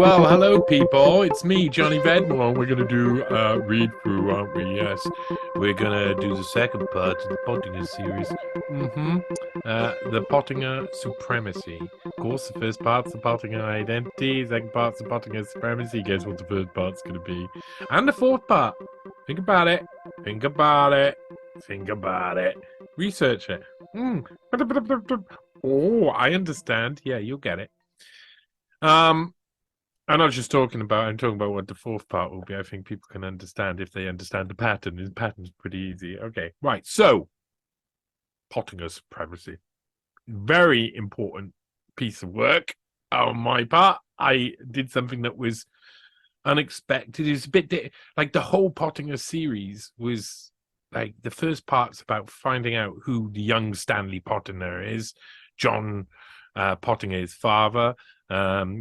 Well, hello, people. It's me, Johnny Vedmore. We're going to do read through, aren't we? Yes. We're going to do the second part of the Pottinger series. The Pottinger Supremacy. Of course, the first part's the Pottinger identity, the second part's the Pottinger Supremacy. Guess what the third part's going to be? And the fourth part. Think about it. Think about it. Think about it. Research it. Oh, I understand. Yeah, you'll get it. I'm not just talking about, I'm talking about what the fourth part will be. I think people can understand if they understand the pattern. The pattern's pretty easy. Okay, right. So, Pottinger Supremacy. Very important piece of work on my part. I did something that was unexpected. It was a bit like the whole Pottinger series was like the first part's about finding out who the young Stanley Pottinger is. John Pottinger, his father,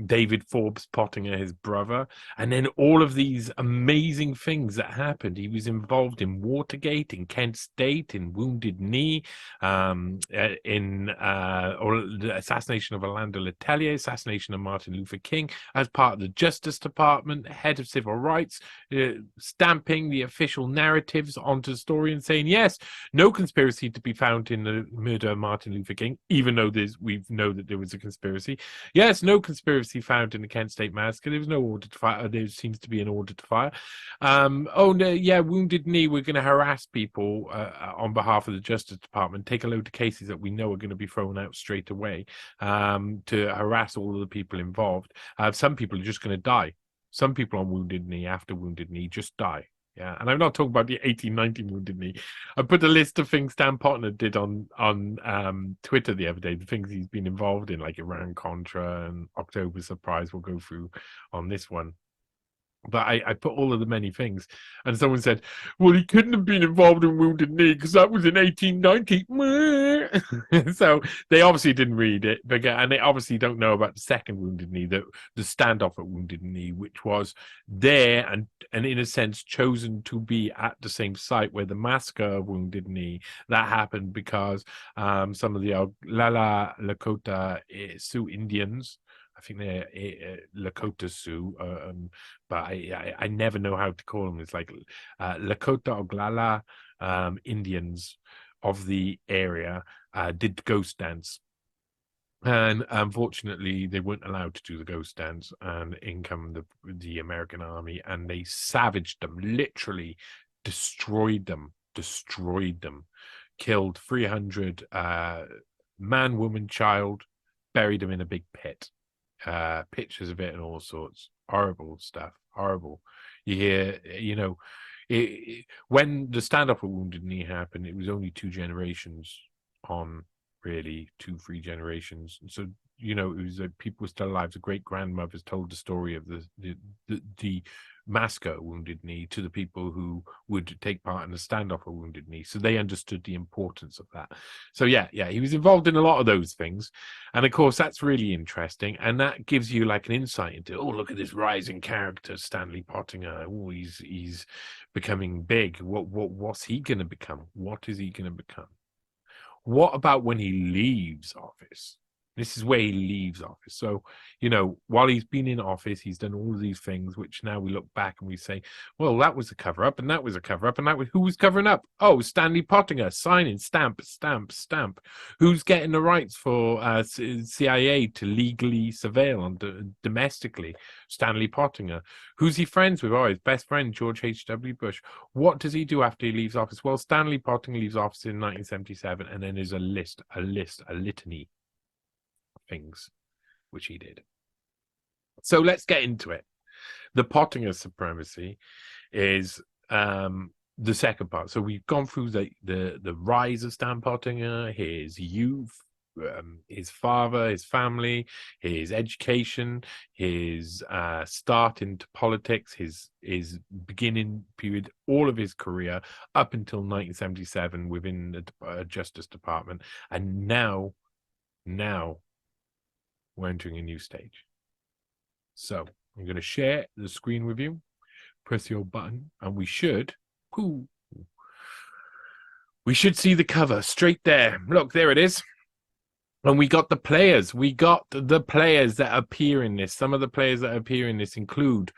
David Forbes Pottinger, his brother, and then all of these amazing things that happened. He was involved in Watergate, in Kent State, in Wounded Knee, in the assassination of Orlando Letelier, assassination of Martin Luther King, as part of the Justice Department, head of civil rights, stamping the official narratives onto the story and saying, yes, no conspiracy to be found in the murder of Martin Luther King, even though we know that there was a conspiracy. Yes, no conspiracy found in the Kent State massacre. There was no order to fire. There seems to be an order to fire. Oh, no, yeah, Wounded Knee, we're going to harass people on behalf of the Justice Department, take a load of cases that we know are going to be thrown out straight away to harass all of the people involved. Some people are just going to die. Some people on Wounded Knee, after Wounded Knee, just die. Yeah, and I'm not talking about the 1890 Wounded Knee. I put a list of things Dan Pottinger did on Twitter the other day, the things he's been involved in, like Iran Contra and October Surprise. We'll go through on this one. But I put all of the many things, and someone said, well, he couldn't have been involved in Wounded Knee because that was in 1890. So they obviously didn't read it, and they obviously don't know about the second Wounded Knee, the standoff at Wounded Knee, which was there and in a sense chosen to be at the same site where the massacre of Wounded Knee that happened because some of the Oglala Lakota Sioux Indians, I think they're Lakota Sioux, but I never know how to call them. It's like Lakota Oglala Indians of the area did the ghost dance. And unfortunately, they weren't allowed to do the ghost dance, and in come the American army, and they savaged them, literally destroyed them, killed 300 man, woman, child, buried them in a big pit. Pictures of it and all sorts. Horrible stuff. Horrible. You hear, when the standoff at Wounded Knee happened, it was only 2 generations on, really, 2-3 generations. So, it was people were still alive. The great grandmothers told the story of the massacre at Wounded Knee to the people who would take part in the standoff at Wounded Knee. So they understood the importance of that. So yeah, he was involved in a lot of those things. And of course, that's really interesting. And that gives you like an insight into, oh, look at this rising character, Stanley Pottinger. Oh, he's becoming big. What's he going to become? What is he going to become? What about when he leaves office? This is where he leaves office. So, while he's been in office, he's done all of these things, which now we look back and we say, well, that was a cover-up, and that was a cover-up, and who was covering up? Oh, Stanley Pottinger, signing, stamp. Who's getting the rights for CIA to legally surveil on domestically? Stanley Pottinger. Who's he friends with? Oh, his best friend, George H.W. Bush. What does he do after he leaves office? Well, Stanley Pottinger leaves office in 1977, and then there's a litany things which he did. So let's get into it. The Pottinger Supremacy is the second part. So we've gone through the rise of Stan Pottinger, his youth, his father, his family, his education, his start into politics, his beginning period, all of his career up until 1977 within the Justice Department, and now we're entering a new stage. So I'm going to share the screen with you. Press your button, and we should see the cover straight there. Look, there it is. And we got the players. We got the players that appear in this. Some of the players that appear in this include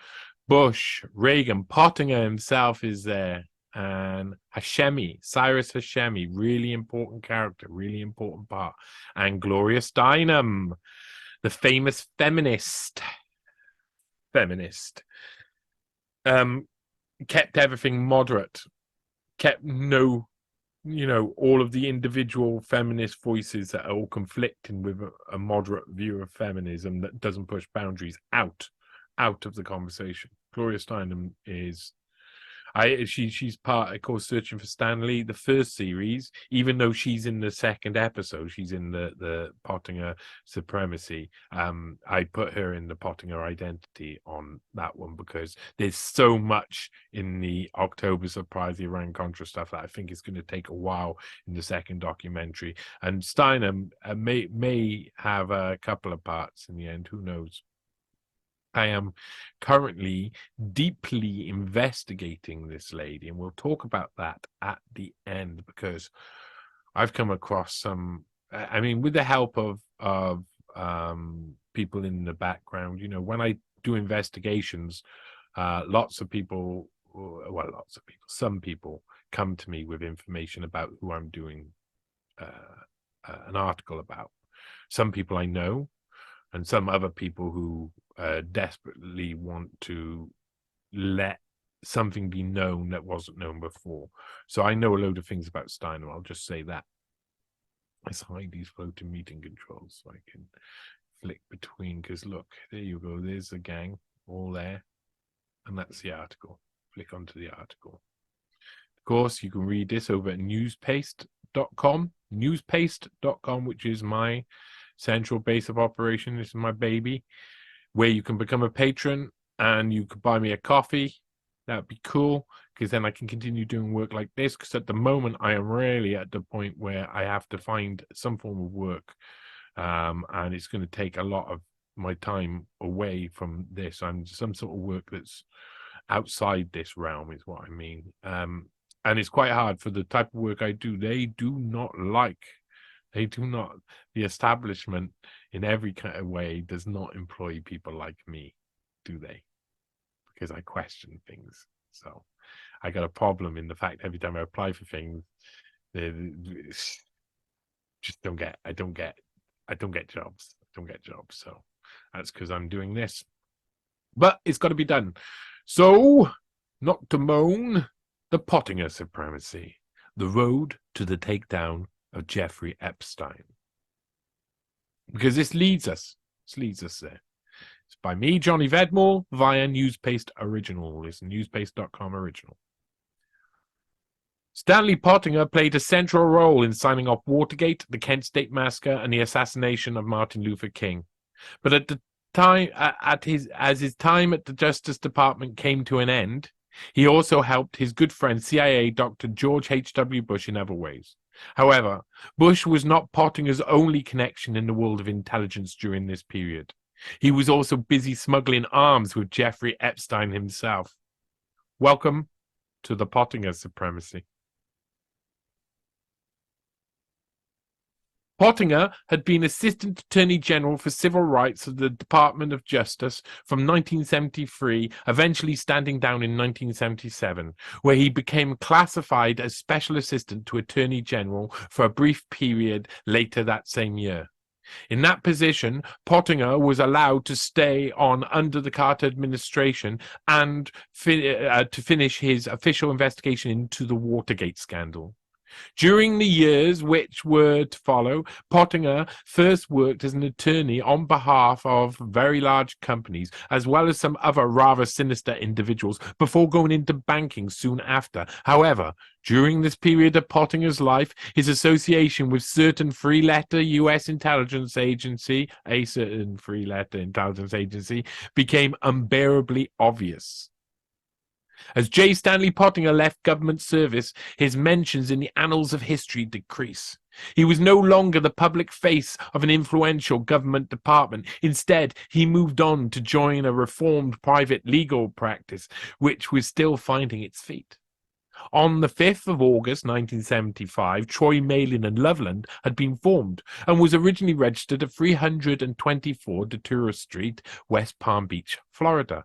Bush, Reagan, Pottinger himself is there, and Hashemi, Cyrus Hashemi, really important character, really important part, and Gloria Steinem, the famous feminist. Kept everything moderate, kept no, all of the individual feminist voices that are all conflicting with a moderate view of feminism that doesn't push boundaries out of the conversation. Gloria Steinem is she's part, of course, Searching for Stanley, the first series, even though she's in the second episode, she's in the Pottinger Supremacy. I put her in the Pottinger Identity on that one because there's so much in the October surprise, the Iran Contra stuff, that I think it's going to take a while in the second documentary. And Steinem may have a couple of parts in the end, who knows. I am currently deeply investigating this lady, and we'll talk about that at the end, because I've come across some, I mean, with the help of people in the background, when I do investigations, some people come to me with information about who I'm doing an article about. Some people I know, and some other people who desperately want to let something be known that wasn't known before. So I know a load of things about Steinem. I'll just say that. Let's hide these floating meeting controls so I can flick between, because look, there you go. There's the gang all there. And that's the article. Flick onto the article. Of course, you can read this over at NEWSPASTE.com. NEWSPASTE.com, which is my central base of operation. This is my baby, where you can become a patron and you could buy me a coffee. That'd be cool, because then I can continue doing work like this, because at the moment I am really at the point where I have to find some form of work, and it's going to take a lot of my time away from this. I'm some sort of work that's outside this realm is what I mean, and it's quite hard for the type of work I do. They do not, the establishment in every kind of way does not employ people like me, do they? Because I question things. So I got a problem in the fact every time I apply for things, they just I don't get jobs. So that's because I'm doing this. But it's got to be done. So, not to moan, the Pottinger Supremacy, the road to the takedown of Jeffrey Epstein, because this leads us there. It's by me, Johnny Vedmore, via NEWSPASTE original. It's newspaste.com original. Stanley Pottinger played a central role in signing off Watergate, the Kent State Massacre, and the assassination of Martin Luther King. But at the time, as his time at the Justice Department came to an end, he also helped his good friend CIA Dr. George H.W. Bush in other ways. However, Bush was not Pottinger's only connection in the world of intelligence during this period. He was also busy smuggling arms with Jeffrey Epstein himself. Welcome to the Pottinger Supremacy. Pottinger had been Assistant Attorney General for Civil Rights of the Department of Justice from 1973, eventually standing down in 1977, where he became classified as Special Assistant to Attorney General for a brief period later that same year. In that position, Pottinger was allowed to stay on under the Carter administration and to finish his official investigation into the Watergate scandal. During the years which were to follow, Pottinger first worked as an attorney on behalf of very large companies, as well as some other rather sinister individuals, before going into banking soon after. However, during this period of Pottinger's life, his association with a certain three-letter intelligence agency became unbearably obvious. As J. Stanley Pottinger left government service, his mentions in the annals of history decrease. He was no longer the public face of an influential government department. Instead, he moved on to join a reformed private legal practice, which was still finding its feet. On the 5th of August 1975, Troy, Malin and Loveland had been formed and was originally registered at 324 Detura Street, West Palm Beach, Florida.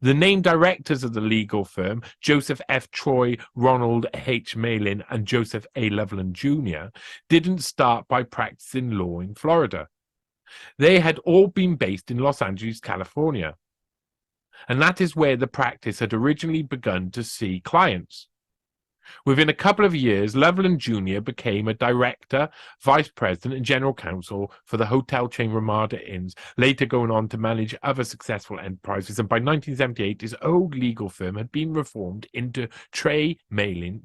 The named directors of the legal firm, Joseph F. Troy, Ronald H. Malin, and Joseph A. Loveland Jr., didn't start by practicing law in Florida. They had all been based in Los Angeles, California. And that is where the practice had originally begun to see clients. Within a couple of years, Loveland Jr. became a director, vice president, and general counsel for the hotel chain Ramada Inns, later going on to manage other successful enterprises. And by 1978, his old legal firm had been reformed into Troy, Malin,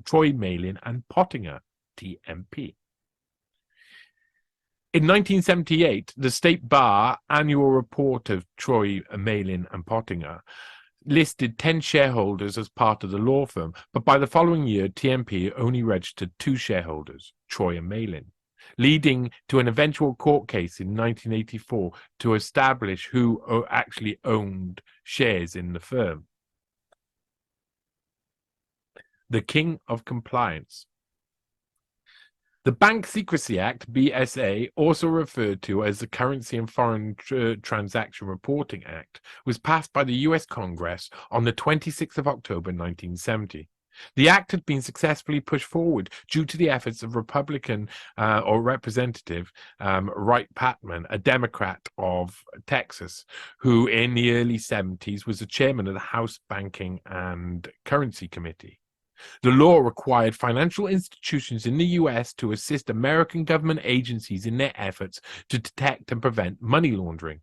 and Pottinger, TMP. In 1978, the State Bar annual report of Troy, Malin, and Pottinger listed 10 shareholders as part of the law firm, but by the following year, TMP only registered 2 shareholders, Troy and Malin, leading to an eventual court case in 1984 to establish who actually owned shares in the firm. The King of Compliance. The Bank Secrecy Act, BSA, also referred to as the Currency and Foreign Transaction Reporting Act, was passed by the U.S. Congress on the 26th of October 1970. The act had been successfully pushed forward due to the efforts of Republican or Representative Wright Patman, a Democrat of Texas, who in the early 70s was the chairman of the House Banking and Currency Committee. The law required financial institutions in the U.S. to assist American government agencies in their efforts to detect and prevent money laundering.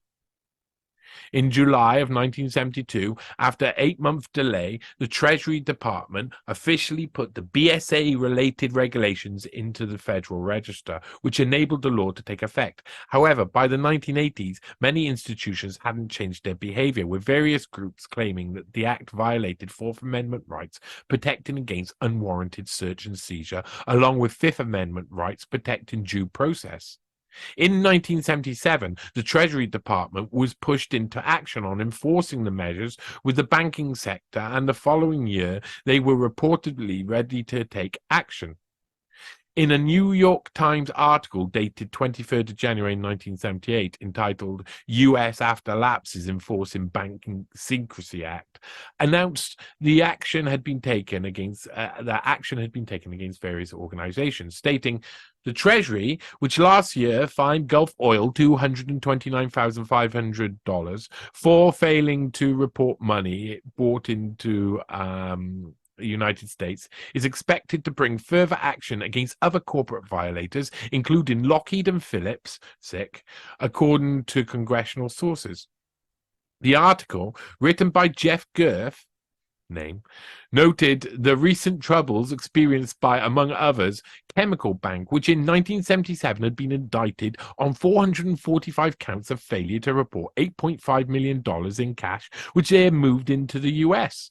In July of 1972, after an 8-month delay, the Treasury Department officially put the BSA-related regulations into the Federal Register, which enabled the law to take effect. However, by the 1980s, many institutions hadn't changed their behavior, with various groups claiming that the Act violated Fourth Amendment rights protecting against unwarranted search and seizure, along with Fifth Amendment rights protecting due process. In 1977, the Treasury Department was pushed into action on enforcing the measures with the banking sector, and the following year they were reportedly ready to take action. In a New York Times article dated 23rd of January 1978 entitled U.S. After Lapses Enforcing Banking Secrecy Act, announced the action had been taken against various organizations, stating the Treasury, which last year fined Gulf Oil $229,500 for failing to report money it brought into the United States, is expected to bring further action against other corporate violators, including Lockheed and Phillips, according to congressional sources. The article, written by Jeff Gerth, noted the recent troubles experienced by, among others, Chemical Bank, which in 1977 had been indicted on 445 counts of failure to report $8.5 million in cash, which they had moved into the U.S.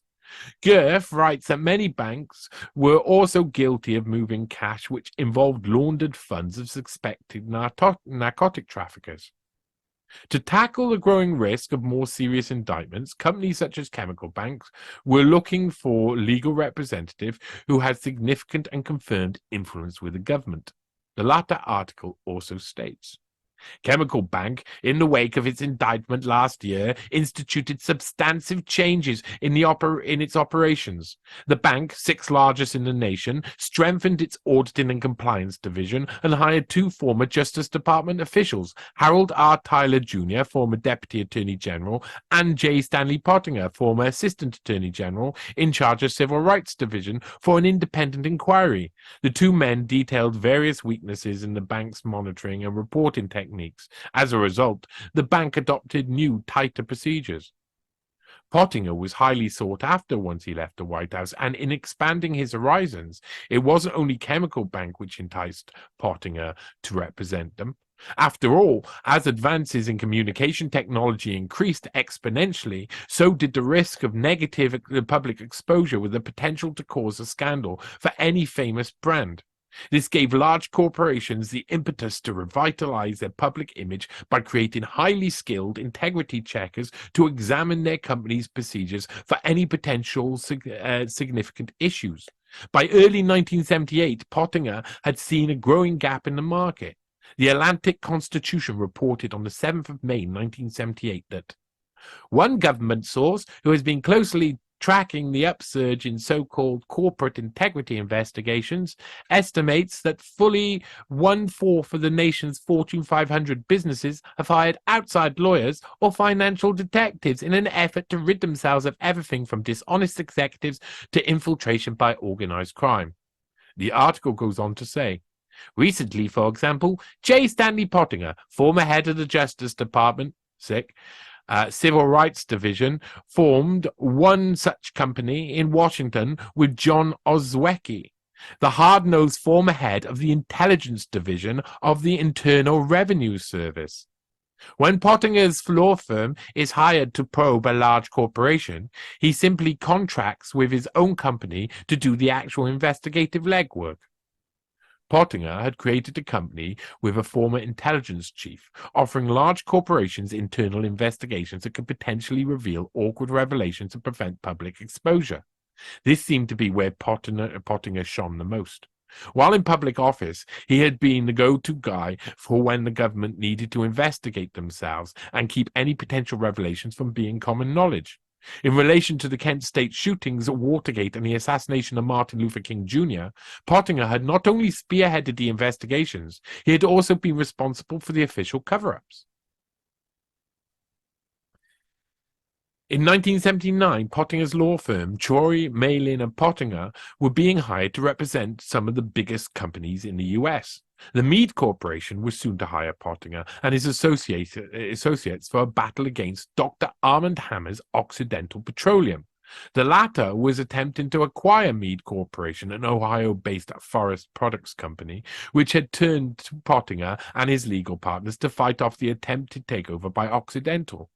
Gerth writes that many banks were also guilty of moving cash which involved laundered funds of suspected narcotic traffickers. To tackle the growing risk of more serious indictments, companies such as chemical banks were looking for legal representatives who had significant and confirmed influence with the government. The latter article also states, Chemical Bank, in the wake of its indictment last year, instituted substantive changes in its operations. The bank, sixth largest in the nation, strengthened its auditing and compliance division and hired 2 former Justice Department officials, Harold R. Tyler Jr., former Deputy Attorney General, and J. Stanley Pottinger, former Assistant Attorney General, in charge of Civil Rights Division, for an independent inquiry. The 2 men detailed various weaknesses in the bank's monitoring and reporting techniques. As a result, the bank adopted new, tighter procedures. Pottinger was highly sought after once he left the White House, and in expanding his horizons, it wasn't only Chemical Bank which enticed Pottinger to represent them. After all, as advances in communication technology increased exponentially, so did the risk of negative public exposure with the potential to cause a scandal for any famous brand. This gave large corporations the impetus to revitalize their public image by creating highly skilled integrity checkers to examine their company's procedures for any potential significant issues. By early 1978, Pottinger had seen a growing gap in the market. The Atlantic Constitution reported on the 7th of May 1978 that one government source who has been closely tracking the upsurge in so-called corporate integrity investigations estimates that fully 1/4 of the nation's Fortune 500 businesses have hired outside lawyers or financial detectives in an effort to rid themselves of everything from dishonest executives to infiltration by organized crime. The article goes on to say, recently, for example, J. Stanley Pottinger, former head of the Justice Department, Civil Rights Division, formed one such company in Washington with John Ozwecki, the hard-nosed former head of the Intelligence Division of the Internal Revenue Service. When Pottinger's law firm is hired to probe a large corporation, he simply contracts with his own company to do the actual investigative legwork. Pottinger had created a company with a former intelligence chief, offering large corporations internal investigations that could potentially reveal awkward revelations and prevent public exposure. This seemed to be where Pottinger shone the most. While in public office, he had been the go-to guy for when the government needed to investigate themselves and keep any potential revelations from being common knowledge. In relation to the Kent State shootings, Watergate, and the assassination of Martin Luther King Jr., Pottinger had not only spearheaded the investigations, he had also been responsible for the official cover-ups. In 1979, Pottinger's law firm, Troy, Malin and Pottinger, were being hired to represent some of the biggest companies in the U.S. The Meade Corporation was soon to hire Pottinger and his associates for a battle against Dr. Armand Hammer's Occidental Petroleum. The latter was attempting to acquire Meade Corporation, an Ohio-based forest products company, which had turned to Pottinger and his legal partners to fight off the attempted takeover by Occidental.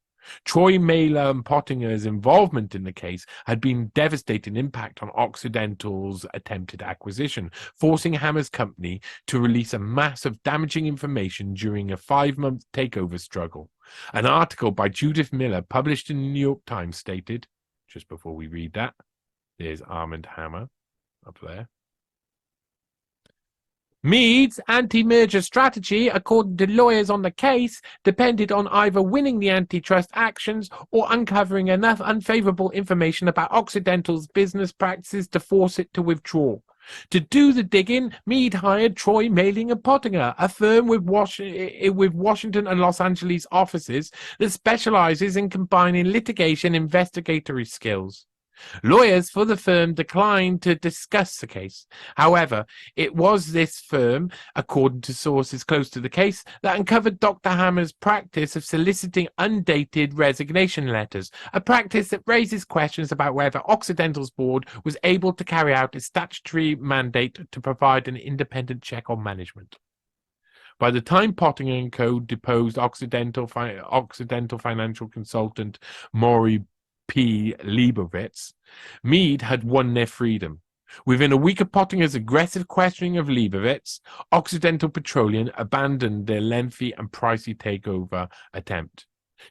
Troy, Mailer, and Pottinger's involvement in the case had been a devastating impact on Occidental's attempted acquisition, forcing Hammer's company to release a mass of damaging information during a 5-month takeover struggle. An article by Judith Miller, published in the New York Times, stated, just before we read that, there's Armand Hammer up there. Meade's anti-merger strategy, according to lawyers on the case, depended on either winning the antitrust actions or uncovering enough unfavorable information about Occidental's business practices to force it to withdraw. To do the digging, Meade hired Troy, Malin and Pottinger, a firm with Washington and Los Angeles offices that specializes in combining litigation and investigatory skills. Lawyers for the firm declined to discuss the case. However, it was this firm, according to sources close to the case, that uncovered Dr. Hammer's practice of soliciting undated resignation letters, a practice that raises questions about whether Occidental's board was able to carry out its statutory mandate to provide an independent check on management. By the time Pottinger & Co. deposed Occidental financial consultant Maury P. Leibovitz, Meade had won their freedom. Within a week of Pottinger's aggressive questioning of Leibovitz, Occidental Petroleum abandoned their lengthy and pricey takeover attempt.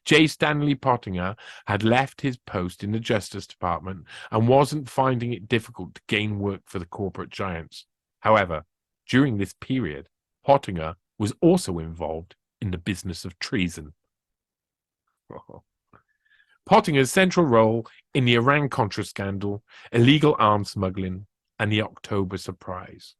J. Stanley Pottinger had left his post in the Justice Department and wasn't finding it difficult to gain work for the corporate giants. However, during this period, Pottinger was also involved in the business of treason. Pottinger's central role in the Iran-Contra scandal, illegal arms smuggling, and the October surprise.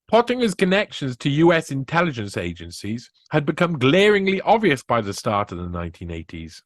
Pottinger's connections to U.S. intelligence agencies had become glaringly obvious by the start of the 1980s.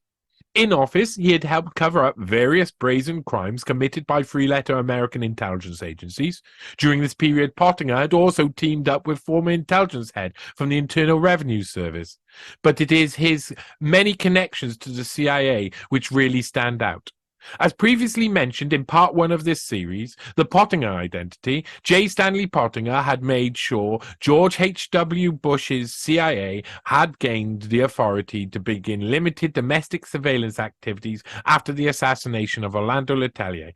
In office, he had helped cover up various brazen crimes committed by three-letter American intelligence agencies. During this period, Pottinger had also teamed up with former intelligence head from the Internal Revenue Service. But it is his many connections to the CIA which really stand out. As previously mentioned in part 1 of this series, The Pottinger Identity, J. Stanley Pottinger had made sure George H.W. Bush's CIA had gained the authority to begin limited domestic surveillance activities after the assassination of Orlando Letelier.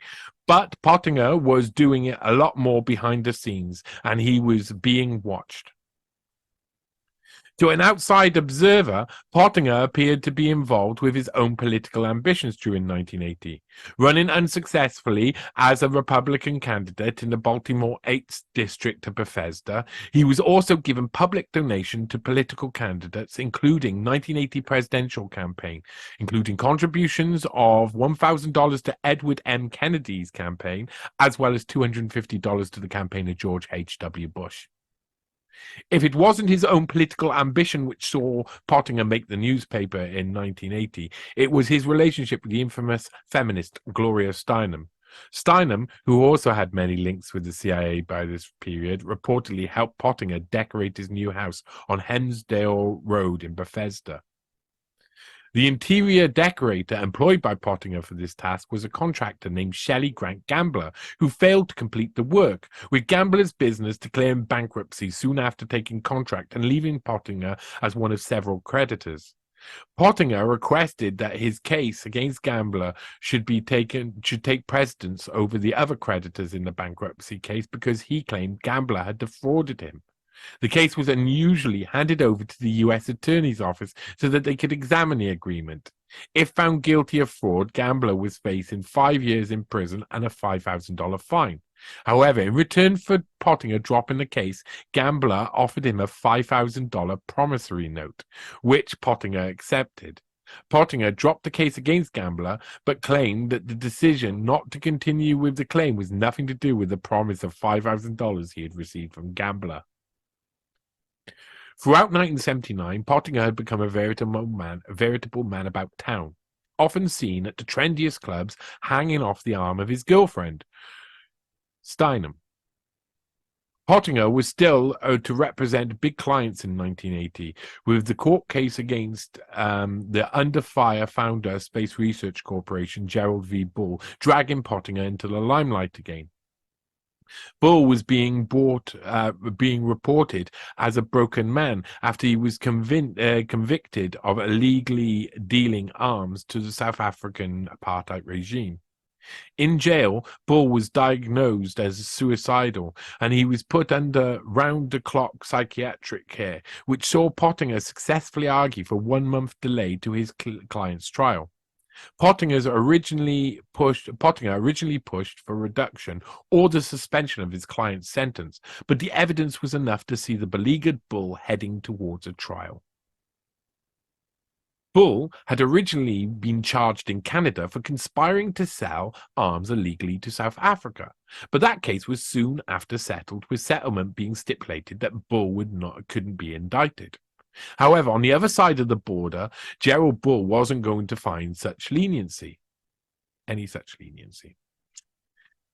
But Pottinger was doing it a lot more behind the scenes, and he was being watched. To an outside observer, Pottinger appeared to be involved with his own political ambitions during 1980. Running unsuccessfully as a Republican candidate in the Baltimore 8th District of Bethesda, he was also given public donation to political candidates, including 1980 presidential campaign, including contributions of $1,000 to Edward M. Kennedy's campaign, as well as $250 to the campaign of George H.W. Bush. If it wasn't his own political ambition which saw Pottinger make the newspaper in 1980, it was his relationship with the infamous feminist Gloria Steinem. Steinem, who also had many links with the CIA by this period, reportedly helped Pottinger decorate his new house on Hemsdale Road in Bethesda. The interior decorator employed by Pottinger for this task was a contractor named Shelley Grant Gambler, who failed to complete the work, with Gambler's business declaring bankruptcy soon after taking contract and leaving Pottinger as one of several creditors. Pottinger requested that his case against Gambler should take precedence over the other creditors in the bankruptcy case because he claimed Gambler had defrauded him. The case was unusually handed over to the U.S. Attorney's Office so that they could examine the agreement. If found guilty of fraud, Gambler was facing 5 years in prison and a $5,000 fine. However, in return for Pottinger dropping the case, Gambler offered him a $5,000 promissory note, which Pottinger accepted. Pottinger dropped the case against Gambler, but claimed that the decision not to continue with the claim was nothing to do with the promise of $5,000 he had received from Gambler. Throughout 1979, Pottinger had become a veritable man about town, often seen at the trendiest clubs hanging off the arm of his girlfriend, Steinem. Pottinger was still to represent big clients in 1980, with the court case against the Under Fire founder, Space Research Corporation, Gerald V. Bull, dragging Pottinger into the limelight again. Bull was being reported as a broken man after he was convicted of illegally dealing arms to the South African apartheid regime. In jail, Bull was diagnosed as suicidal, and he was put under round-the-clock psychiatric care, which saw Pottinger successfully argue for 1 month delay to his client's trial. Pottinger originally pushed for reduction or the suspension of his client's sentence, but the evidence was enough to see the beleaguered Bull heading towards a trial. Bull had originally been charged in Canada for conspiring to sell arms illegally to South Africa, but that case was soon after settled, with settlement being stipulated that Bull couldn't be indicted. However, on the other side of the border, Gerald Bull wasn't going to find any such leniency.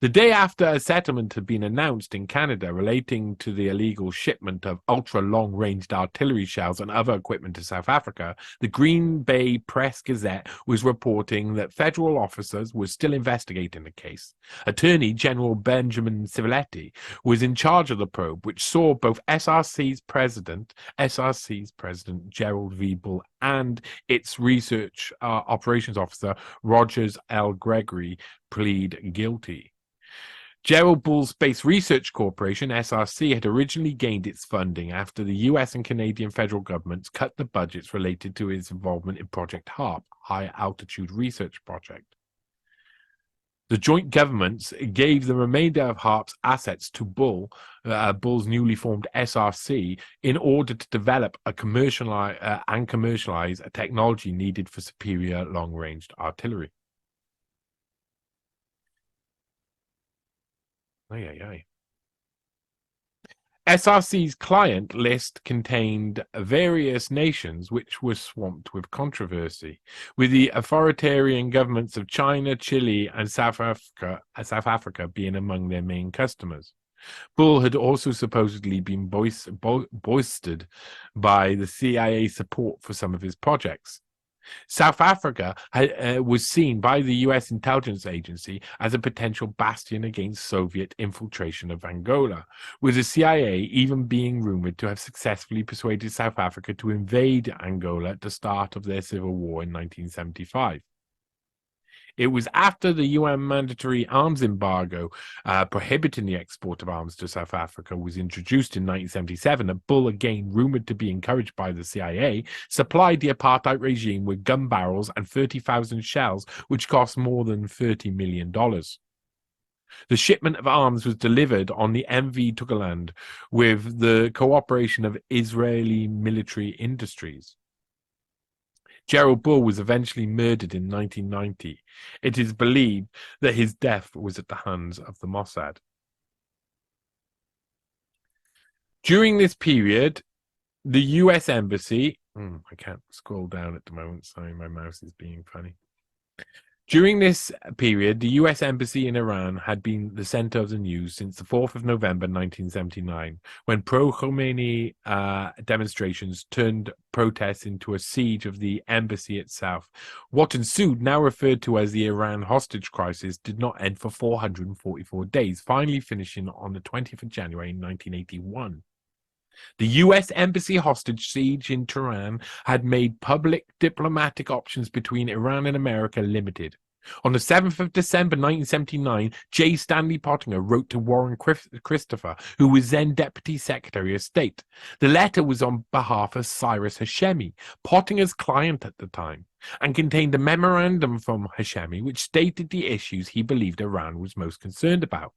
The day after a settlement had been announced in Canada relating to the illegal shipment of ultra-long-ranged artillery shells and other equipment to South Africa, the Green Bay Press-Gazette was reporting that federal officers were still investigating the case. Attorney General Benjamin Civiletti was in charge of the probe, which saw both SRC's president Gerald V. Bull, and its research operations officer Rogers L. Gregory plead guilty. Gerald Bull's Space Research Corporation, SRC, had originally gained its funding after the US and Canadian federal governments cut the budgets related to its involvement in Project HARP, High Altitude Research Project. The joint governments gave the remainder of HARP's assets to Bull's newly formed SRC, in order to develop and commercialize a technology needed for superior long-ranged artillery. SRC's client list contained various nations which were swamped with controversy, with the authoritarian governments of China, Chile, and South Africa being among their main customers. Bull had also supposedly been boosted by the CIA support for some of his projects. South Africa was seen by the US intelligence agency as a potential bastion against Soviet infiltration of Angola, with the CIA even being rumored to have successfully persuaded South Africa to invade Angola at the start of their civil war in 1975. It was after the UN mandatory arms embargo prohibiting the export of arms to South Africa was introduced in 1977 that Bull, again rumored to be encouraged by the CIA, supplied the apartheid regime with gun barrels and 30,000 shells, which cost more than $30 million. The shipment of arms was delivered on the MV Tugaland with the cooperation of Israeli military industries. Gerald Bull was eventually murdered in 1990. It is believed that his death was at the hands of the Mossad. During this period, the US Embassy... I can't scroll down at the moment. Sorry, my mouse is being funny. During this period, the US Embassy in Iran had been the center of the news since the 4th of November 1979, when pro-Khomeini demonstrations turned protests into a siege of the embassy itself. What ensued, now referred to as the Iran hostage crisis, did not end for 444 days, finally finishing on the 20th of January 1981. The US Embassy hostage siege in Tehran had made public diplomatic options between Iran and America limited. On the 7th of December 1979, J. Stanley Pottinger wrote to Warren Christopher, who was then Deputy Secretary of State. The letter was on behalf of Cyrus Hashemi, Pottinger's client at the time, and contained a memorandum from Hashemi which stated the issues he believed Iran was most concerned about.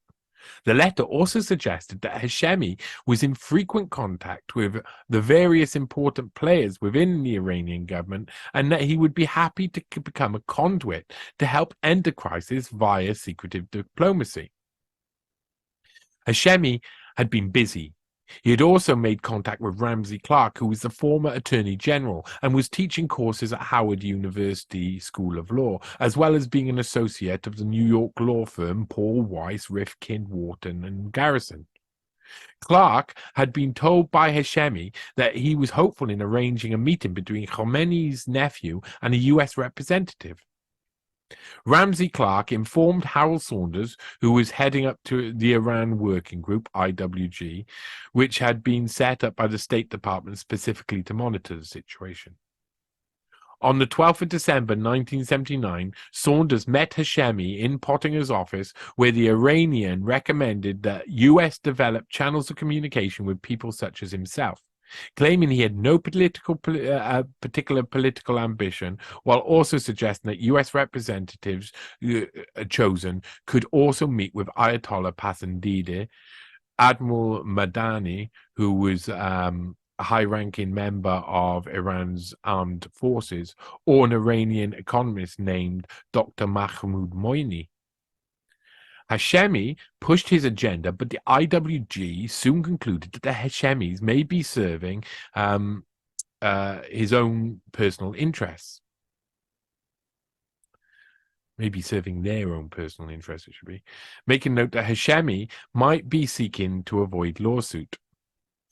The letter also suggested that Hashemi was in frequent contact with the various important players within the Iranian government and that he would be happy to become a conduit to help end the crisis via secretive diplomacy. Hashemi had been busy. He had also made contact with Ramsey Clark, who was the former Attorney General and was teaching courses at Howard University School of Law, as well as being an associate of the New York law firm Paul Weiss, Rifkin, Wharton, and Garrison. Clark had been told by Hashemi that he was hopeful in arranging a meeting between Khomeini's nephew and a U.S. representative. Ramsey Clark informed Harold Saunders, who was heading up to the Iran Working Group, IWG, which had been set up by the State Department specifically to monitor the situation. On the 12th of December 1979, Saunders met Hashemi in Pottinger's office, where the Iranian recommended that U.S. develop channels of communication with people such as himself, claiming he had no particular political ambition, while also suggesting that U.S. representatives chosen could also meet with Ayatollah Pasandide, Admiral Madani, who was a high-ranking member of Iran's armed forces, or an Iranian economist named Dr. Mahmoud Moini. Hashemi pushed his agenda, but the IWG soon concluded that the Hashemis may be serving his own personal interests. Maybe serving their own personal interests, it should be. Making note that Hashemi might be seeking to avoid lawsuits.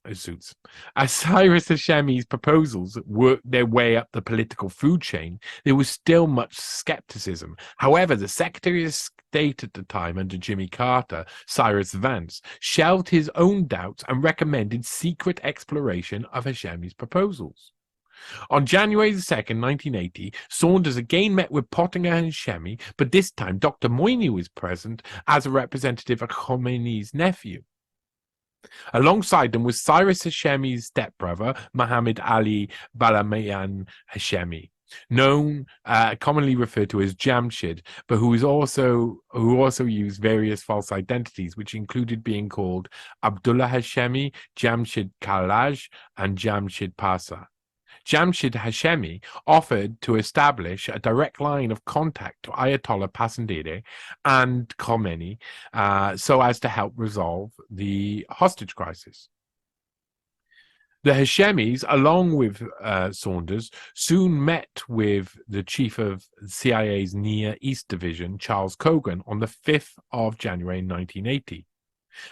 As Cyrus Hashemi's proposals worked their way up the political food chain, there was still much skepticism. However, the Secretary of State at the time under Jimmy Carter, Cyrus Vance, shelved his own doubts and recommended secret exploration of Hashemi's proposals. On January 2nd, 1980, Saunders again met with Pottinger and Hashemi, but this time Dr. Moini was present as a representative of Khomeini's nephew. Alongside them was Cyrus Hashemi's stepbrother, Muhammad Ali Balamayan Hashemi, known commonly referred to as Jamshid, but who also used various false identities, which included being called Abdullah Hashemi, Jamshid Kalaj, and Jamshid Pasa. Jamshid Hashemi offered to establish a direct line of contact to Ayatollah Pasandide and Khomeini so as to help resolve the hostage crisis. The Hashemis, along with Saunders, soon met with the chief of CIA's Near East Division, Charles Cogan, on the 5th of January 1980.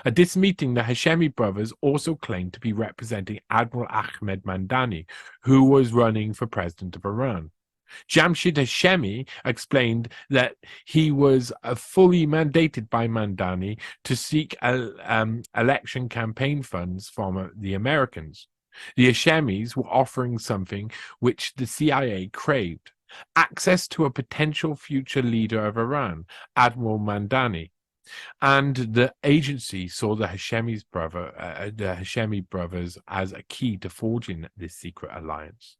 At this meeting, the Hashemi brothers also claimed to be representing Admiral Ahmed Mandani, who was running for president of Iran. Jamshid Hashemi explained that he was fully mandated by Mandani to seek election campaign funds from the Americans. The Hashemis were offering something which the CIA craved: access to a potential future leader of Iran, Admiral Mandani. And the agency saw the Hashemi brothers as a key to forging this secret alliance.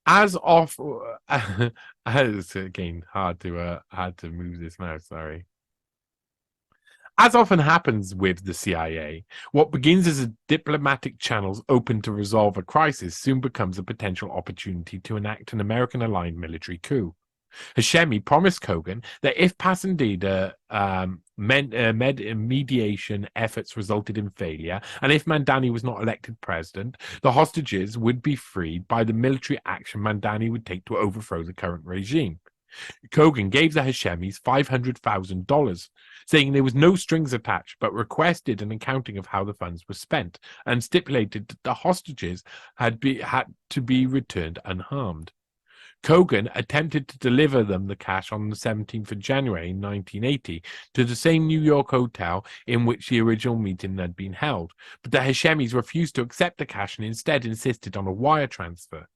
As of it's again hard to move this mouse, sorry. As often happens with the CIA, what begins as a diplomatic channels open to resolve a crisis soon becomes a potential opportunity to enact an American-aligned military coup. Hashemi promised Kogan that if Pasandida mediation efforts resulted in failure, and if Mandani was not elected president, the hostages would be freed by the military action Mandani would take to overthrow the current regime. Kogan gave the Hashemis $500,000, saying there was no strings attached, but requested an accounting of how the funds were spent, and stipulated that the hostages had to be returned unharmed. Kogan attempted to deliver them the cash on the 17th of January 1980 to the same New York hotel in which the original meeting had been held, but the Hashemis refused to accept the cash and instead insisted on a wire transfer.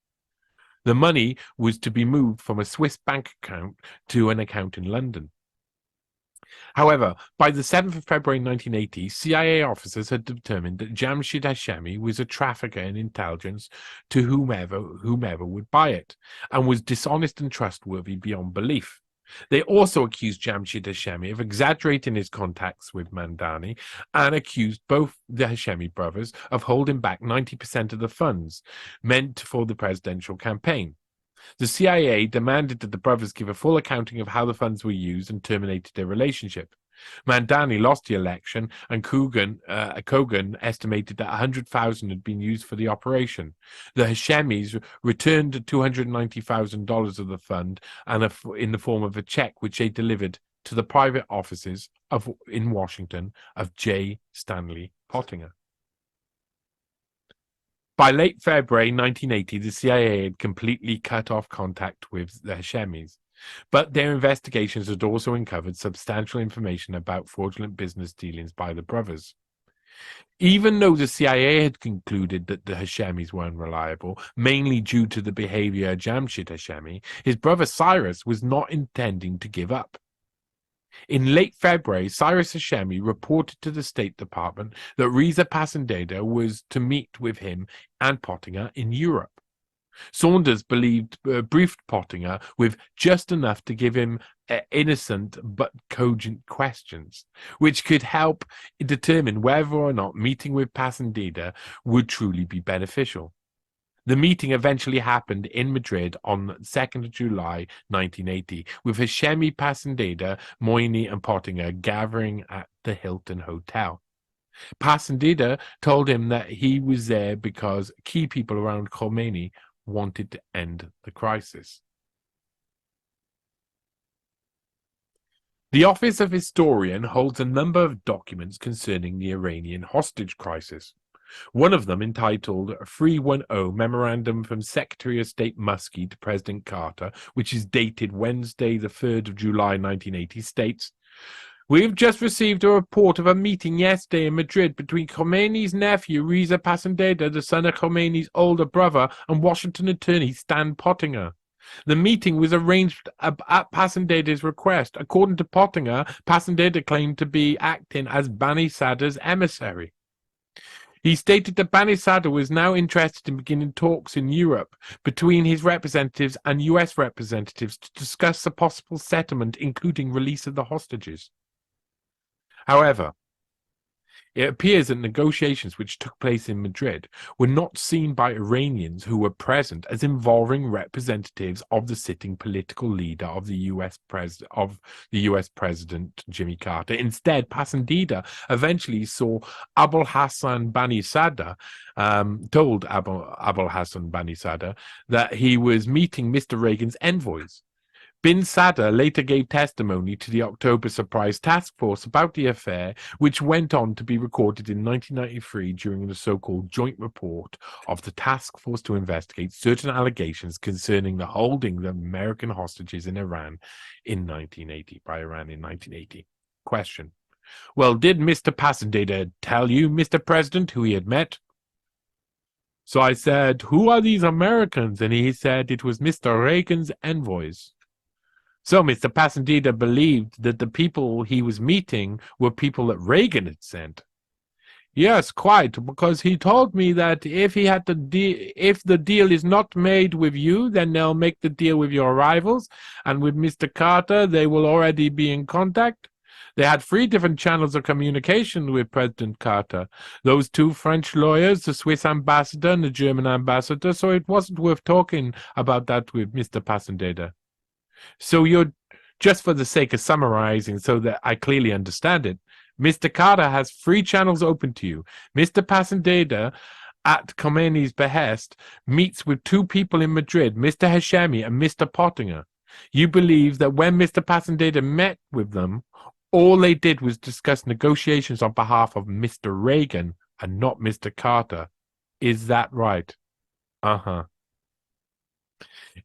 The money was to be moved from a Swiss bank account to an account in London. However, by the 7th of February 1980, CIA officers had determined that Jamshid Hashemi was a trafficker in intelligence to whomever would buy it, and was dishonest and trustworthy beyond belief. They also accused Jamshid Hashemi of exaggerating his contacts with Mandani, and accused both the Hashemi brothers of holding back 90% of the funds meant for the presidential campaign. The CIA demanded that the brothers give a full accounting of how the funds were used and terminated their relationship. Mandani lost the election, and Kogan estimated that $100,000 had been used for the operation. The Hashemis returned $290,000 of the fund and in the form of a check which they delivered to the private offices in Washington of J. Stanley Pottinger. By late February 1980, the CIA had completely cut off contact with the Hashemis, but their investigations had also uncovered substantial information about fraudulent business dealings by the brothers. Even though the CIA had concluded that the Hashemis were unreliable, mainly due to the behavior of Jamshid Hashemi, his brother Cyrus was not intending to give up. In late February, Cyrus Hashemi reported to the State Department that Reza Pasandeda was to meet with him and Pottinger in Europe. Saunders briefed Pottinger with just enough to give him innocent but cogent questions, which could help determine whether or not meeting with Pasandeda would truly be beneficial. The meeting eventually happened in Madrid on 2nd of July 1980, with Hashemi, Pasandeda, Moini, and Pottinger gathering at the Hilton Hotel. Pasandeda told him that he was there because key people around Khomeini wanted to end the crisis. The Office of Historian holds a number of documents concerning the Iranian hostage crisis. One of them, entitled 310 Memorandum from Secretary of State Muskie to President Carter, which is dated Wednesday, the 3rd of July 1980, states, "We have just received a report of a meeting yesterday in Madrid between Khomeini's nephew, Reza Pasandeda, the son of Khomeini's older brother, and Washington attorney Stan Pottinger. The meeting was arranged at Pasandeda's request. According to Pottinger, Pasandeda claimed to be acting as Bani Sadr's emissary. He stated that Bani Sadr was now interested in beginning talks in Europe between his representatives and US representatives to discuss a possible settlement, including release of the hostages. However, it appears that negotiations which took place in Madrid were not seen by Iranians who were present as involving representatives of the sitting political leader of the US President Jimmy Carter. Instead, Pasandeda eventually saw Abul Hassan Bani Sadr, told Abul Hassan Bani Sadr that he was meeting Mr. Reagan's envoys. Bin Sadr later gave testimony to the October Surprise Task Force about the affair, which went on to be recorded in 1993 during the so-called Joint Report of the Task Force to investigate certain allegations concerning the holding of American hostages in Iran in 1980, by Iran in 1980. Question. Well, did Mr. Passendater tell you, Mr. President, who he had met? So I said, who are these Americans? And he said it was Mr. Reagan's envoys. So Mr. Passendater believed that the people he was meeting were people that Reagan had sent. Yes, quite, because he told me that if the deal is not made with you, then they'll make the deal with your rivals, and with Mr. Carter, they will already be in contact. They had 3 different channels of communication with President Carter. Those 2 French lawyers, the Swiss ambassador and the German ambassador, so it wasn't worth talking about that with Mr. Passendater. So you're, just for the sake of summarizing so that I clearly understand it, Mr. Carter has 3 channels open to you. Mr. Passendater, at Khomeini's behest, meets with 2 people in Madrid, Mr. Hashemi and Mr. Pottinger. You believe that when Mr. Passendater met with them, all they did was discuss negotiations on behalf of Mr. Reagan and not Mr. Carter. Is that right? Uh-huh.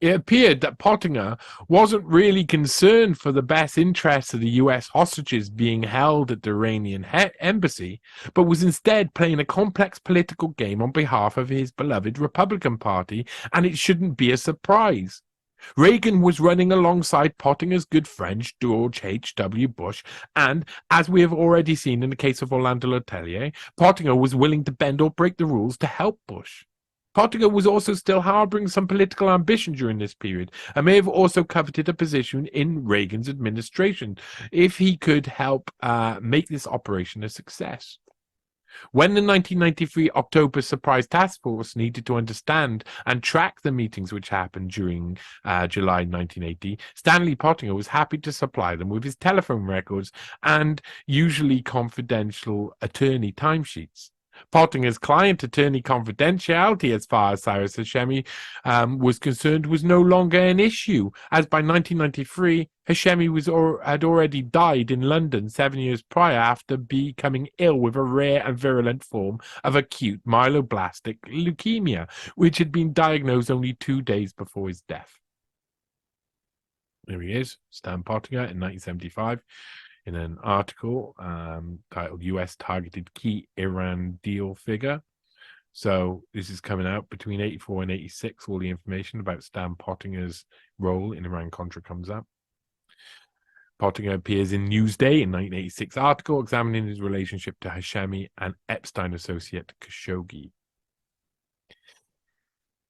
It appeared that Pottinger wasn't really concerned for the best interests of the US hostages being held at the Iranian embassy, but was instead playing a complex political game on behalf of his beloved Republican Party, and it shouldn't be a surprise. Reagan was running alongside Pottinger's good friend George H.W. Bush, and, as we have already seen in the case of Orlando Letelier, Pottinger was willing to bend or break the rules to help Bush. Pottinger was also still harboring some political ambition during this period, and may have also coveted a position in Reagan's administration if he could help make this operation a success. When the 1993 October Surprise Task Force needed to understand and track the meetings which happened during July 1980, Stanley Pottinger was happy to supply them with his telephone records and usually confidential attorney timesheets. Pottinger's client-attorney confidentiality, as far as Cyrus Hashemi was concerned, was no longer an issue, as by 1993, Hashemi had already died in London 7 years prior after becoming ill with a rare and virulent form of acute myeloblastic leukemia, which had been diagnosed only 2 days before his death. There he is, Stan Pottinger in 1975. In an article titled US Targeted Key Iran Deal Figure. So this is coming out between 84 and 86. All the information about Stan Pottinger's role in Iran-Contra comes up. Pottinger appears in Newsday in 1986 article examining his relationship to Hashemi and Epstein associate Khashoggi.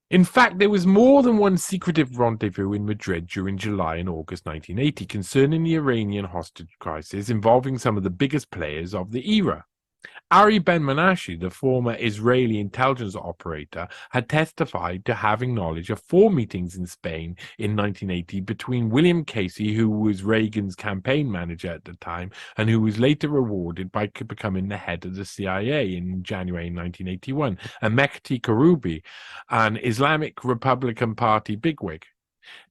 In fact, there was more than one secretive rendezvous in Madrid during July and August 1980 concerning the Iranian hostage crisis involving some of the biggest players of the era. Ari Ben-Menashe, the former Israeli intelligence operator, had testified to having knowledge of 4 meetings in Spain in 1980 between William Casey, who was Reagan's campaign manager at the time, and who was later rewarded by becoming the head of the CIA in January 1981, and Mehdi Karoubi, an Islamic Republican Party bigwig.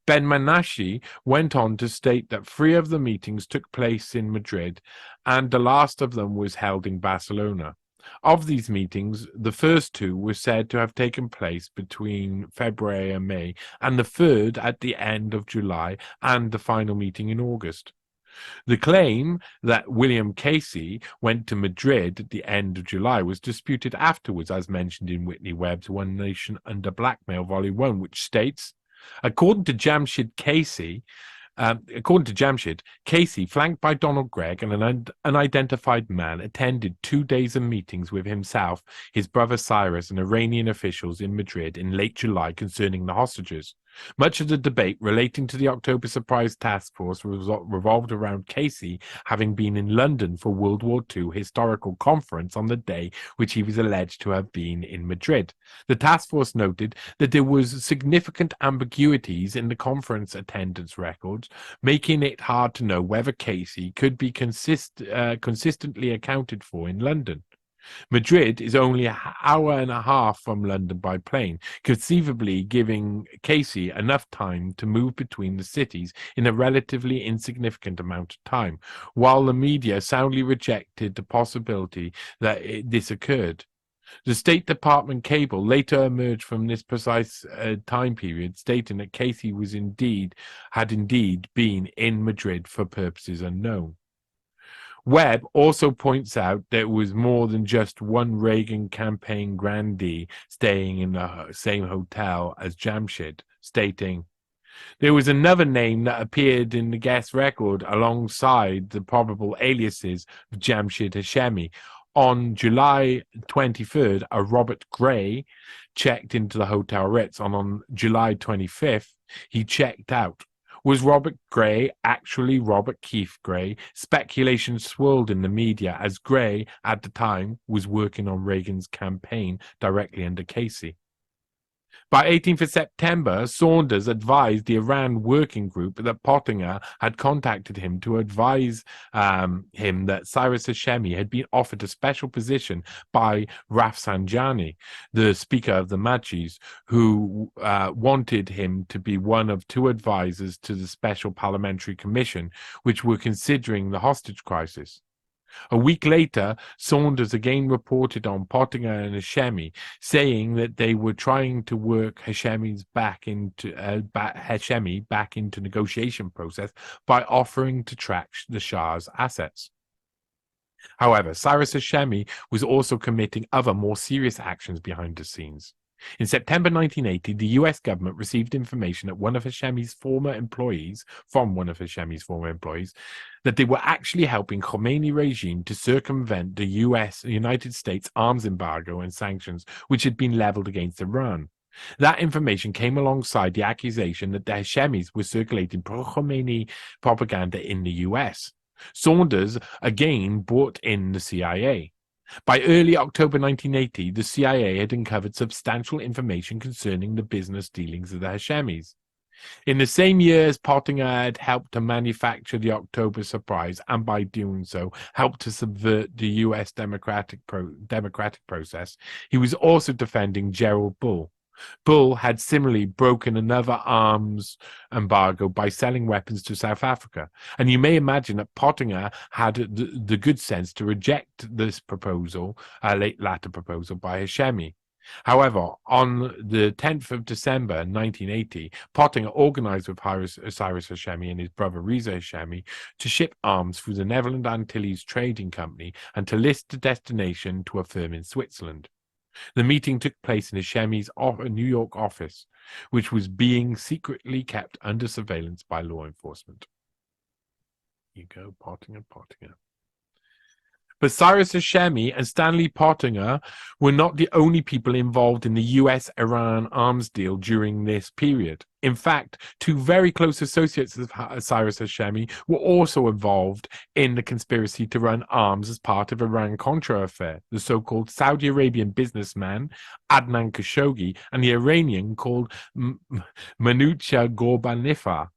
Ben-Menashe went on to state that 3 of the meetings took place in Madrid, and the last of them was held in Barcelona. Of these meetings, the first 2 were said to have taken place between February and May, and the third at the end of July, and the final meeting in August. The claim that William Casey went to Madrid at the end of July was disputed afterwards, as mentioned in Whitney Webb's One Nation Under Blackmail, Volume 1, which states, According to Jamshid, Casey, flanked by Donald Gregg and an unidentified man, attended 2 days of meetings with himself, his brother Cyrus, and Iranian officials in Madrid in late July concerning the hostages. Much of the debate relating to the October Surprise Task Force revolved around Casey having been in London for World War II historical conference on the day which he was alleged to have been in Madrid. The task force noted that there was significant ambiguities in the conference attendance records, making it hard to know whether Casey could be consistently accounted for in London. Madrid is only an hour and a half from London by plane, conceivably giving Casey enough time to move between the cities in a relatively insignificant amount of time, while the media soundly rejected the possibility that this occurred. The State Department cable later emerged from this precise time period, stating that Casey had indeed been in Madrid for purposes unknown. Webb also points out there was more than just one Reagan campaign grandee staying in the same hotel as Jamshid, stating, there was another name that appeared in the guest record alongside the probable aliases of Jamshid Hashemi. On July 23rd, a Robert Gray checked into the Hotel Ritz, and on July 25th, he checked out. Was Robert Gray actually Robert Keith Gray? Speculation swirled in the media as Gray, at the time, was working on Reagan's campaign directly under Casey. By 18th of September, Saunders advised the Iran working group that Pottinger had contacted him to advise him that Cyrus Hashemi had been offered a special position by Rafsanjani, the Speaker of the Majlis, who wanted him to be one of two advisors to the Special Parliamentary Commission, which were considering the hostage crisis. A week later, Saunders again reported on Pottinger and Hashemi, saying that they were trying to work Hashemi back into negotiation process by offering to track the Shah's assets. However, Cyrus Hashemi was also committing other more serious actions behind the scenes. In September 1980, the US government received information that one of Hashemi's former employees, that they were actually helping Khomeini regime to circumvent the United States arms embargo and sanctions which had been leveled against Iran. That information came alongside the accusation that the Hashemis were circulating pro-Khomeini propaganda in the US. Saunders again brought in the CIA. By early October 1980, the CIA had uncovered substantial information concerning the business dealings of the Hashemis. In the same year as Pottinger had helped to manufacture the October surprise, and by doing so helped to subvert the U.S. democratic process, he was also defending Gerald Bull. Bull had similarly broken another arms embargo by selling weapons to South Africa, and you may imagine that Pottinger had the good sense to reject this proposal, latter proposal by Hashemi. However, on the 10th of December 1980, Pottinger organized with Cyrus Hashemi and his brother Reza Hashemi to ship arms through the Netherlands Antilles Trading Company and to list the destination to a firm in Switzerland. The meeting took place in Hashemi's New York office, which was being secretly kept under surveillance by law enforcement. You go, Pottinger. But Cyrus Hashemi and Stanley Pottinger were not the only people involved in the US-Iran arms deal during this period. In fact, two very close associates of Cyrus Hashemi were also involved in the conspiracy to run arms as part of Iran-Contra affair, the so-called Saudi Arabian businessman Adnan Khashoggi and the Iranian called Manucha Ghorbanifar.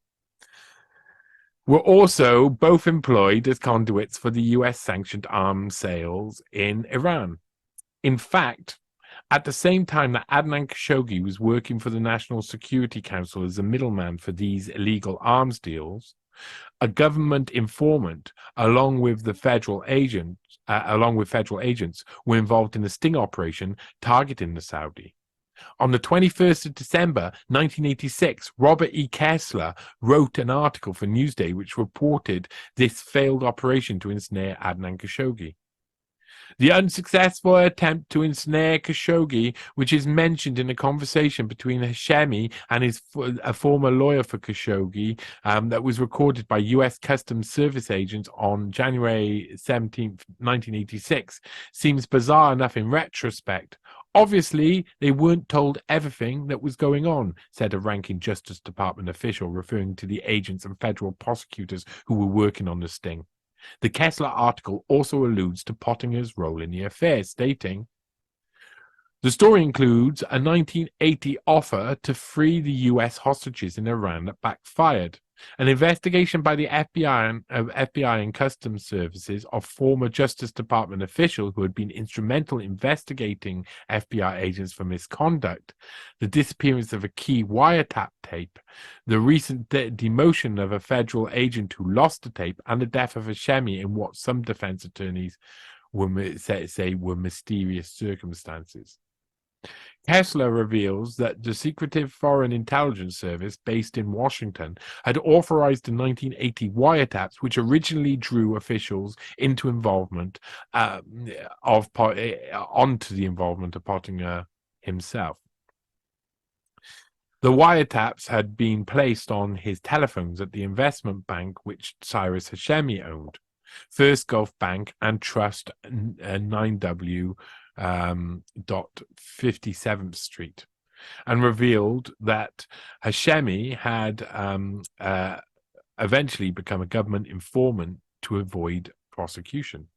Were also both employed as conduits for the US-sanctioned arms sales in Iran. In fact, at the same time that Adnan Khashoggi was working for the National Security Council as a middleman for these illegal arms deals, a government informant, along with federal agents, were involved in a sting operation targeting the Saudi. On the 21st of December 1986, Robert E. Kessler wrote an article for Newsday which reported this failed operation to ensnare Adnan Khashoggi. The unsuccessful attempt to ensnare Khashoggi, which is mentioned in a conversation between Hashemi and a former lawyer for Khashoggi that was recorded by U.S. Customs Service agents on January 17, 1986, seems bizarre enough in retrospect. Obviously, they weren't told everything that was going on, said a ranking Justice Department official, referring to the agents and federal prosecutors who were working on the sting. The Kessler article also alludes to Pottinger's role in the affair, stating, the story includes a 1980 offer to free the U.S. hostages in Iran that backfired. An investigation by the FBI and Customs Services of former Justice Department official who had been instrumental in investigating FBI agents for misconduct, the disappearance of a key wiretap tape, the recent demotion of a federal agent who lost the tape, and the death of Hashemi in what some defense attorneys say were mysterious circumstances. Kessler reveals that the secretive Foreign Intelligence Service, based in Washington, had authorized the 1980 wiretaps, which originally drew officials into involvement onto the involvement of Pottinger himself. The wiretaps had been placed on his telephones at the investment bank which Cyrus Hashemi owned, First Gulf Bank and Trust 9W. 57th Street, and revealed that Hashemi had eventually become a government informant to avoid prosecution.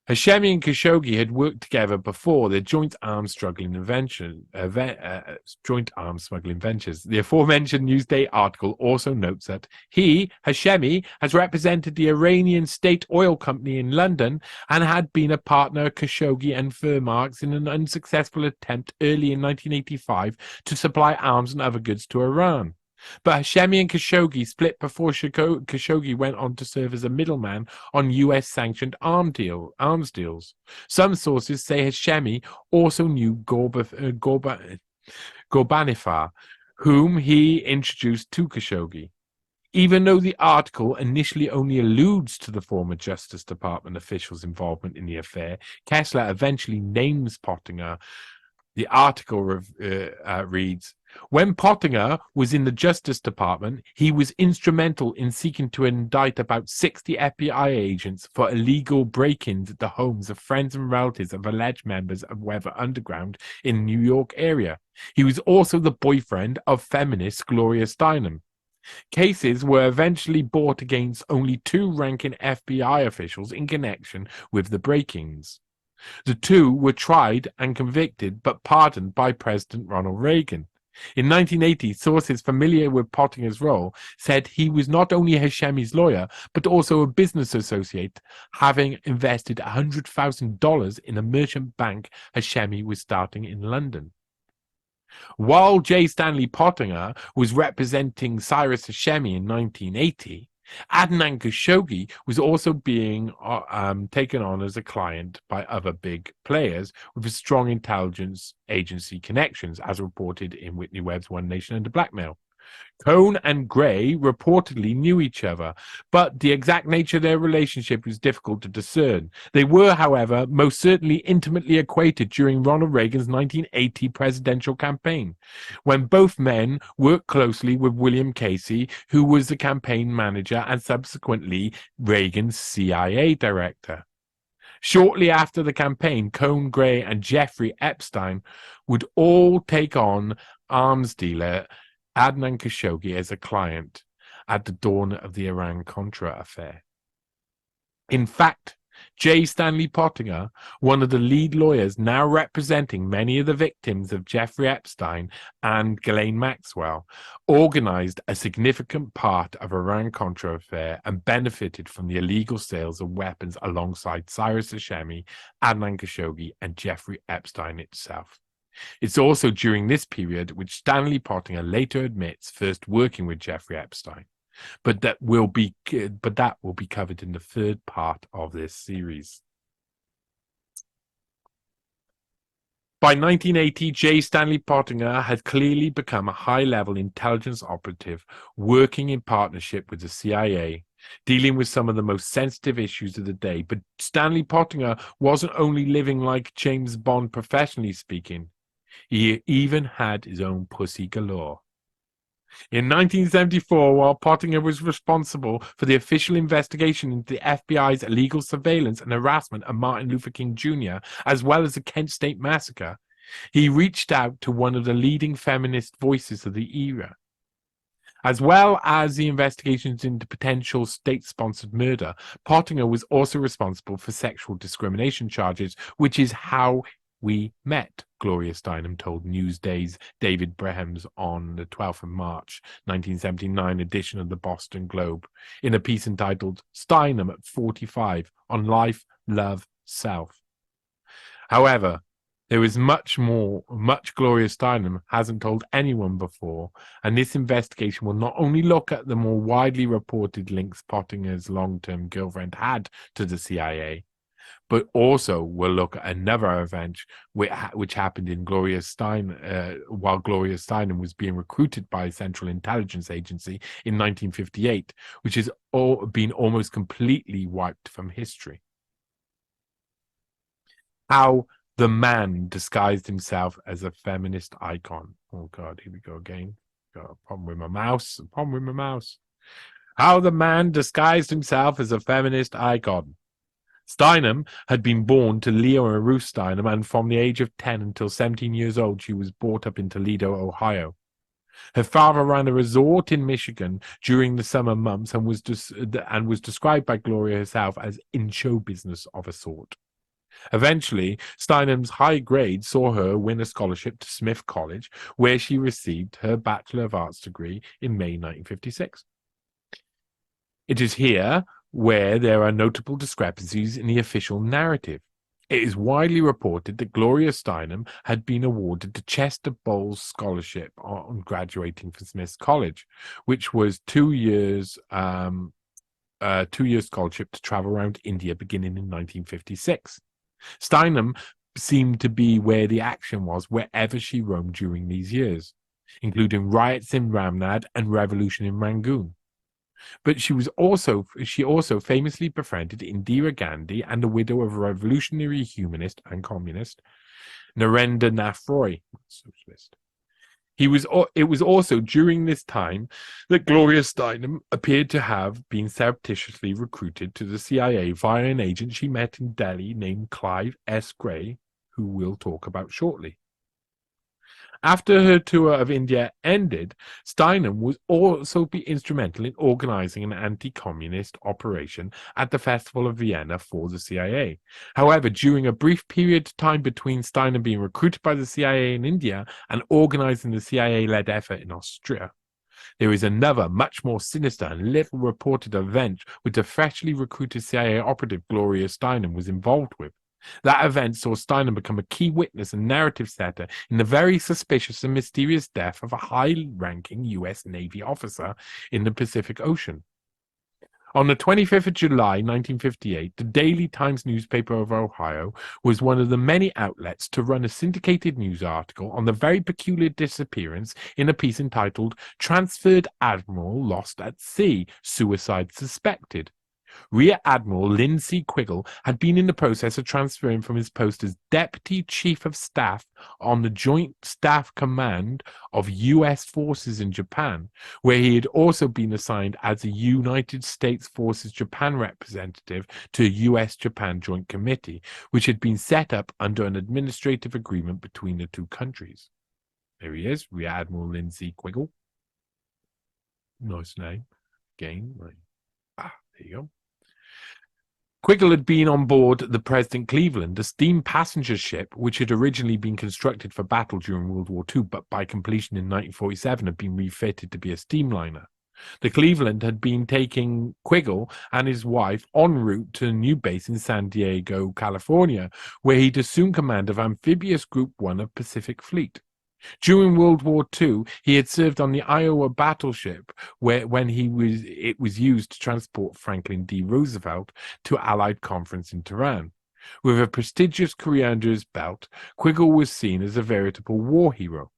Hashemi and Khashoggi had worked together before their joint arms smuggling ventures. The aforementioned Newsday article also notes that he, Hashemi, has represented the Iranian state oil company in London and had been a partner of Khashoggi and Furmarks in an unsuccessful attempt early in 1985 to supply arms and other goods to Iran. But Hashemi and Khashoggi split before Khashoggi went on to serve as a middleman on US-sanctioned arms deals. Some sources say Hashemi also knew Ghorbanifar, whom he introduced to Khashoggi. Even though the article initially only alludes to the former Justice Department officials' involvement in the affair, Kessler eventually names Pottinger. The article reads, when Pottinger was in the Justice Department, he was instrumental in seeking to indict about 60 FBI agents for illegal break-ins at the homes of friends and relatives of alleged members of Weather Underground in the New York area. He was also the boyfriend of feminist Gloria Steinem. Cases were eventually brought against only 2 ranking FBI officials in connection with the break-ins. The 2 were tried and convicted but pardoned by President Ronald Reagan. In 1980, sources familiar with Pottinger's role said he was not only Hashemi's lawyer, but also a business associate, having invested $100,000 in a merchant bank Hashemi was starting in London. While J. Stanley Pottinger was representing Cyrus Hashemi in 1980, Adnan Khashoggi was also being taken on as a client by other big players with strong intelligence agency connections, as reported in Whitney Webb's One Nation Under Blackmail. Cohn and Gray reportedly knew each other, but the exact nature of their relationship was difficult to discern. They were, however, most certainly intimately acquainted during Ronald Reagan's 1980 presidential campaign, when both men worked closely with William Casey, who was the campaign manager and subsequently Reagan's CIA director. Shortly after the campaign, Cohn, Gray, and Jeffrey Epstein would all take on arms dealer Adnan Khashoggi as a client at the dawn of the Iran-Contra affair. In fact, J. Stanley Pottinger, one of the lead lawyers now representing many of the victims of Jeffrey Epstein and Ghislaine Maxwell, organized a significant part of Iran-Contra affair and benefited from the illegal sales of weapons alongside Cyrus Hashemi, Adnan Khashoggi, and Jeffrey Epstein itself. It's also during this period which Stanley Pottinger later admits first working with Jeffrey Epstein, but that will be covered in the 3rd part of this series. By 1980, J. Stanley Pottinger had clearly become a high-level intelligence operative working in partnership with the CIA, dealing with some of the most sensitive issues of the day. But Stanley Pottinger wasn't only living like James Bond professionally speaking. He even had his own pussy galore. In 1974, while Pottinger was responsible for the official investigation into the FBI's illegal surveillance and harassment of Martin Luther King Jr., as well as the Kent State Massacre, he reached out to one of the leading feminist voices of the era. As well as the investigations into potential state-sponsored murder, Pottinger was also responsible for sexual discrimination charges, which is how we met. Gloria Steinem told Newsday's David Brehems on the 12th of March 1979 edition of the Boston Globe in a piece entitled Steinem at 45 on Life, Love, Self. However, there is much Gloria Steinem hasn't told anyone before, and this investigation will not only look at the more widely reported links Pottinger's long-term girlfriend had to the CIA, but also will look at another event which happened in while Gloria Steinem was being recruited by a Central Intelligence Agency in 1958, which has been almost completely wiped from history. How the man disguised himself as a feminist icon. Oh God, here we go again. Got a problem with my mouse. How the man disguised himself as a feminist icon. Steinem had been born to Leo and Ruth Steinem, and from the age of 10 until 17 years old, she was brought up in Toledo, Ohio. Her father ran a resort in Michigan during the summer months and was described by Gloria herself as in show business of a sort. Eventually, Steinem's high grades saw her win a scholarship to Smith College, where she received her Bachelor of Arts degree in May 1956. It is here where there are notable discrepancies in the official narrative. It is widely reported that Gloria Steinem had been awarded the Chester Bowles Scholarship on graduating from Smith College, which was 2 years scholarship to travel around India beginning in 1956. Steinem seemed to be where the action was wherever she roamed during these years, including riots in Ramnad and revolution in Rangoon. But she also famously befriended Indira Gandhi and the widow of revolutionary humanist and communist Narendra Nath Roy, socialist. It was also during this time that Gloria Steinem appeared to have been surreptitiously recruited to the CIA via an agent she met in Delhi named Clive S. Gray, who we'll talk about shortly. After her tour of India ended, Steinem was also be instrumental in organizing an anti-communist operation at the Festival of Vienna for the CIA. However, during a brief period of time between Steinem being recruited by the CIA in India and organizing the CIA-led effort in Austria, there is another, much more sinister and little reported event which the freshly recruited CIA operative Gloria Steinem was involved with. That event saw Steinem become a key witness and narrative setter in the very suspicious and mysterious death of a high-ranking U.S. Navy officer in the Pacific Ocean. On the 25th of July, 1958, the Daily Times newspaper of Ohio was one of the many outlets to run a syndicated news article on the very peculiar disappearance in a piece entitled "Transferred Admiral Lost at Sea, Suicide Suspected." Rear Admiral Lindsay Quiggle had been in the process of transferring from his post as Deputy Chief of Staff on the Joint Staff Command of U.S. Forces in Japan, where he had also been assigned as a United States Forces Japan representative to a U.S.-Japan Joint Committee, which had been set up under an administrative agreement between the two countries. There he is, Rear Admiral Lindsay Quiggle. Nice name. Again, there you go. Quiggle had been on board the President Cleveland, a steam passenger ship which had originally been constructed for battle during World War II, but by completion in 1947 had been refitted to be a steamliner. The Cleveland had been taking Quiggle and his wife en route to a new base in San Diego, California, where he'd assume command of Amphibious Group 1 of Pacific Fleet. During World War II, he had served on the Iowa battleship, it was used to transport Franklin D. Roosevelt to Allied conference in Tehran. With a prestigious career under his belt, Quiggle was seen as a veritable war hero.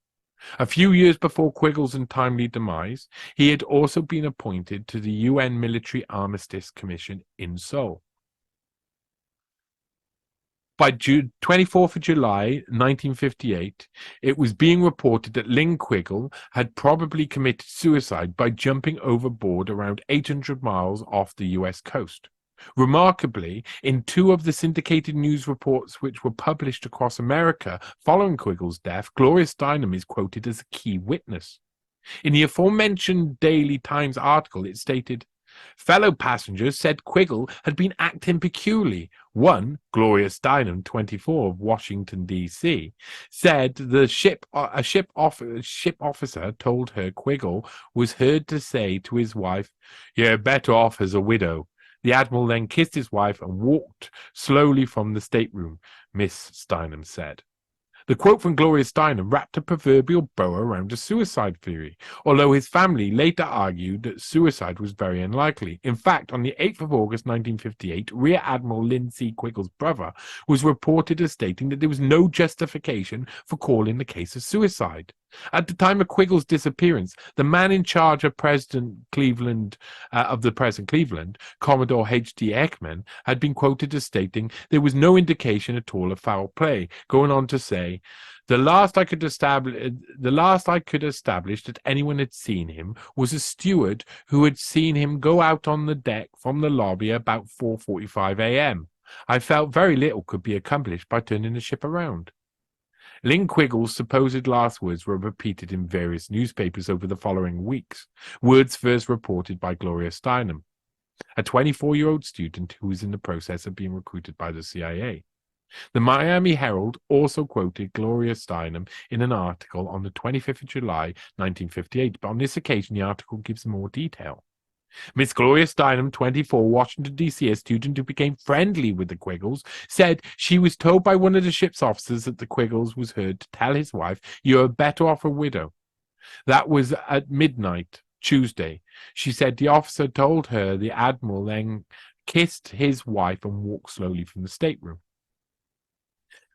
A few years before Quiggle's untimely demise, he had also been appointed to the UN Military Armistice Commission in Seoul. By 24th of July, 1958, it was being reported that Lynn Quiggle had probably committed suicide by jumping overboard around 800 miles off the U.S. coast. Remarkably, in two of the syndicated news reports which were published across America following Quiggle's death, Gloria Steinem is quoted as a key witness. In the aforementioned Daily Times article, it stated, Fellow passengers said Quiggle had been acting peculiarly. One, Gloria Steinem, 24, of Washington, D.C., said a ship officer told her Quiggle was heard to say to his wife, "You're better off as a widow." The admiral then kissed his wife and walked slowly from the stateroom, Miss Steinem said. The quote from Gloria Steinem wrapped a proverbial bow around a suicide theory, although his family later argued that suicide was very unlikely. In fact, on the 8th of August 1958, Rear Admiral Lindsay Quiggle's brother was reported as stating that there was no justification for calling the case a suicide. At the time of Quiggle's disappearance, the man in charge of the present Cleveland, Commodore H.D. Ekman, had been quoted as stating there was no indication at all of foul play, going on to say, the last I could establish that anyone had seen him was a steward who had seen him go out on the deck from the lobby about 4:45 a.m. I felt very little could be accomplished by turning the ship around. Lynn Quiggle's supposed last words were repeated in various newspapers over the following weeks, words first reported by Gloria Steinem, a 24-year-old student who was in the process of being recruited by the CIA. The Miami Herald also quoted Gloria Steinem in an article on the 25th of July, 1958, but on this occasion the article gives more detail. Miss Gloria Steinem, 24, Washington, D.C., a student who became friendly with the Quiggles, said she was told by one of the ship's officers that the Quiggles was heard to tell his wife, "You're better off a widow." That was at midnight, Tuesday. She said the officer told her the admiral then kissed his wife and walked slowly from the stateroom.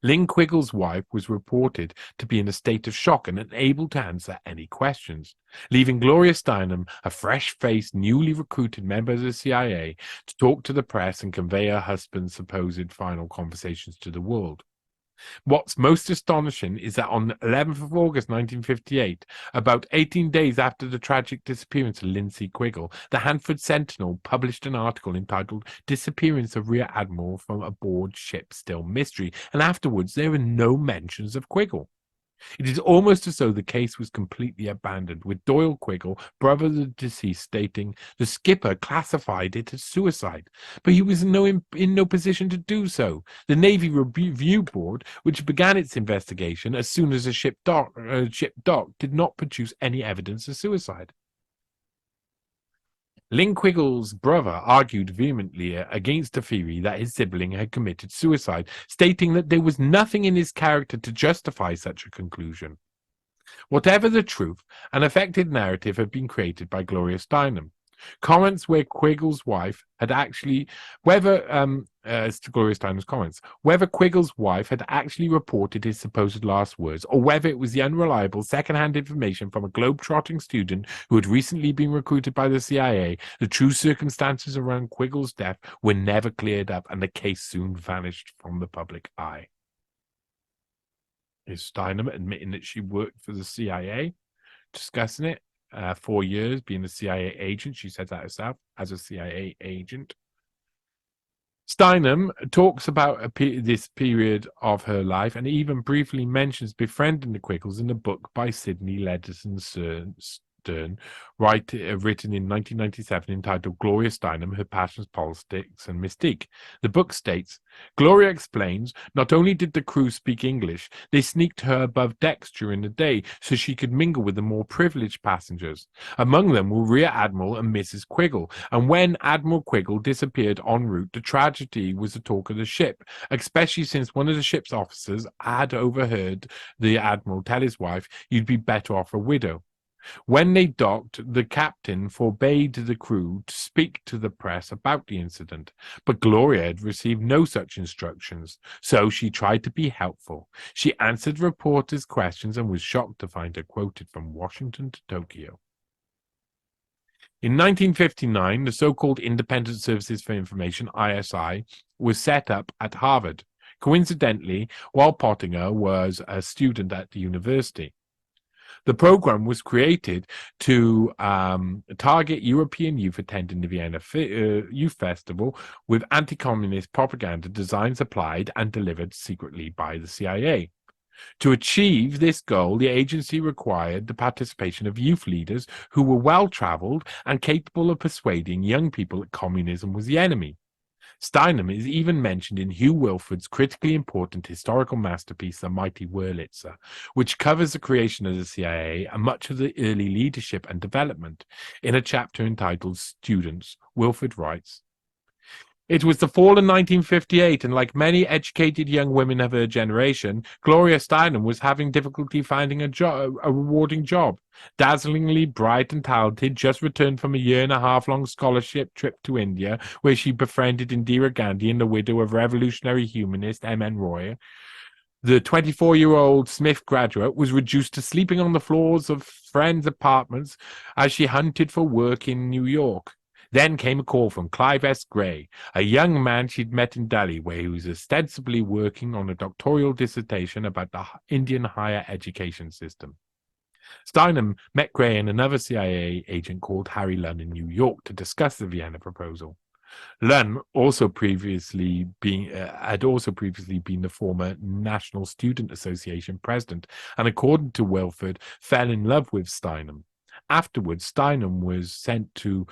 Lynn Quiggle's wife was reported to be in a state of shock and unable to answer any questions, leaving Gloria Steinem, a fresh-faced, newly recruited member of the CIA, to talk to the press and convey her husband's supposed final conversations to the world. What's most astonishing is that on the 11th of August 1958, about 18 days after the tragic disappearance of Lindsay Quiggle, the Hanford Sentinel published an article entitled "Disappearance of Rear Admiral from Aboard Ship Still Mystery," and afterwards there were no mentions of Quiggle. It is almost as though the case was completely abandoned, with Doyle Quiggle, brother of the deceased, stating the skipper classified it as suicide, but he was in no position to do so. The Navy Review Board, which began its investigation as soon as the ship docked, did not produce any evidence of suicide. Lynn Quiggle's brother argued vehemently against the theory that his sibling had committed suicide, stating that there was nothing in his character to justify such a conclusion. Whatever the truth, an effective narrative had been created by Gloria Steinem. Comments where Quiggle's wife had actually, Gloria Steinem's comments, whether Quiggle's wife had actually reported his supposed last words, or whether it was the unreliable second-hand information from a globe-trotting student who had recently been recruited by the CIA, the true circumstances around Quiggle's death were never cleared up, and the case soon vanished from the public eye. Is Steinem admitting that she worked for the CIA, discussing it? 4 years being a CIA agent. She said that herself, as a CIA agent. Steinem talks about this period of her life and even briefly mentions befriending the Quiggles in a book by Sidney Ledison Stern, written in 1997, entitled Gloria Steinem, Her Passions, Politics, and Mystique. The book states, Gloria explains, not only did the crew speak English, they sneaked her above decks during the day so she could mingle with the more privileged passengers. Among them were Rear Admiral and Mrs. Quiggle, and when Admiral Quiggle disappeared en route, the tragedy was the talk of the ship, especially since one of the ship's officers had overheard the Admiral tell his wife, "You'd be better off a widow." When they docked, the captain forbade the crew to speak to the press about the incident, but Gloria had received no such instructions, so she tried to be helpful. She answered reporters' questions and was shocked to find her quoted from Washington to Tokyo. In 1959, the so-called Independent Services for Information, ISI, was set up at Harvard, coincidentally, while Pottinger was a student at the university. The program was created to target European youth attending the Vienna Youth Festival with anti-communist propaganda designs applied and delivered secretly by the CIA. To achieve this goal, the agency required the participation of youth leaders who were well-traveled and capable of persuading young people that communism was the enemy. Steinem is even mentioned in Hugh Wilford's critically important historical masterpiece, The Mighty Wurlitzer, which covers the creation of the CIA and much of the early leadership and development. In a chapter entitled Students, Wilford writes, "It was the fall in 1958, and like many educated young women of her generation, Gloria Steinem was having difficulty finding a rewarding job. Dazzlingly bright and talented, just returned from a year-and-a-half-long scholarship trip to India, where she befriended Indira Gandhi and the widow of revolutionary humanist M.N. Roy. The 24-year-old Smith graduate was reduced to sleeping on the floors of friends' apartments as she hunted for work in New York. Then came a call from Clive S. Gray, a young man she'd met in Delhi, where he was ostensibly working on a doctoral dissertation about the Indian higher education system. Steinem met Gray and another CIA agent called Harry Lunn in New York to discuss the Vienna proposal. Lunn had also previously been the former National Student Association president, and according to Wilford, fell in love with Steinem. Afterwards, Steinem was sent to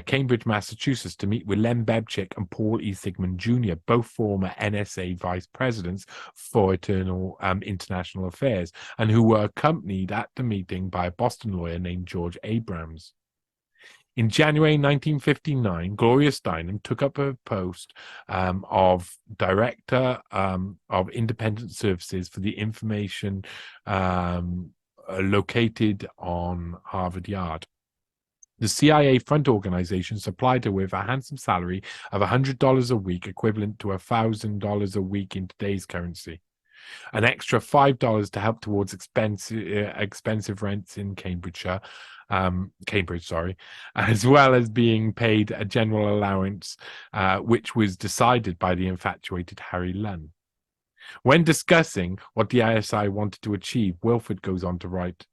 Cambridge, Massachusetts to meet with Len Bebchik and Paul E. Sigmund Jr., both former NSA vice presidents for international affairs, and who were accompanied at the meeting by a Boston lawyer named George Abrams. In January 1959, Gloria Steinem took up her post of Director of Independent Services for the Information located on Harvard Yard. The CIA front organization supplied her with a handsome salary of $100 a week, equivalent to $1,000 a week in today's currency. An extra $5 to help towards expensive rents in Cambridge, as well as being paid a general allowance, which was decided by the infatuated Harry Lunn. When discussing what the ISI wanted to achieve, Wilford goes on to write,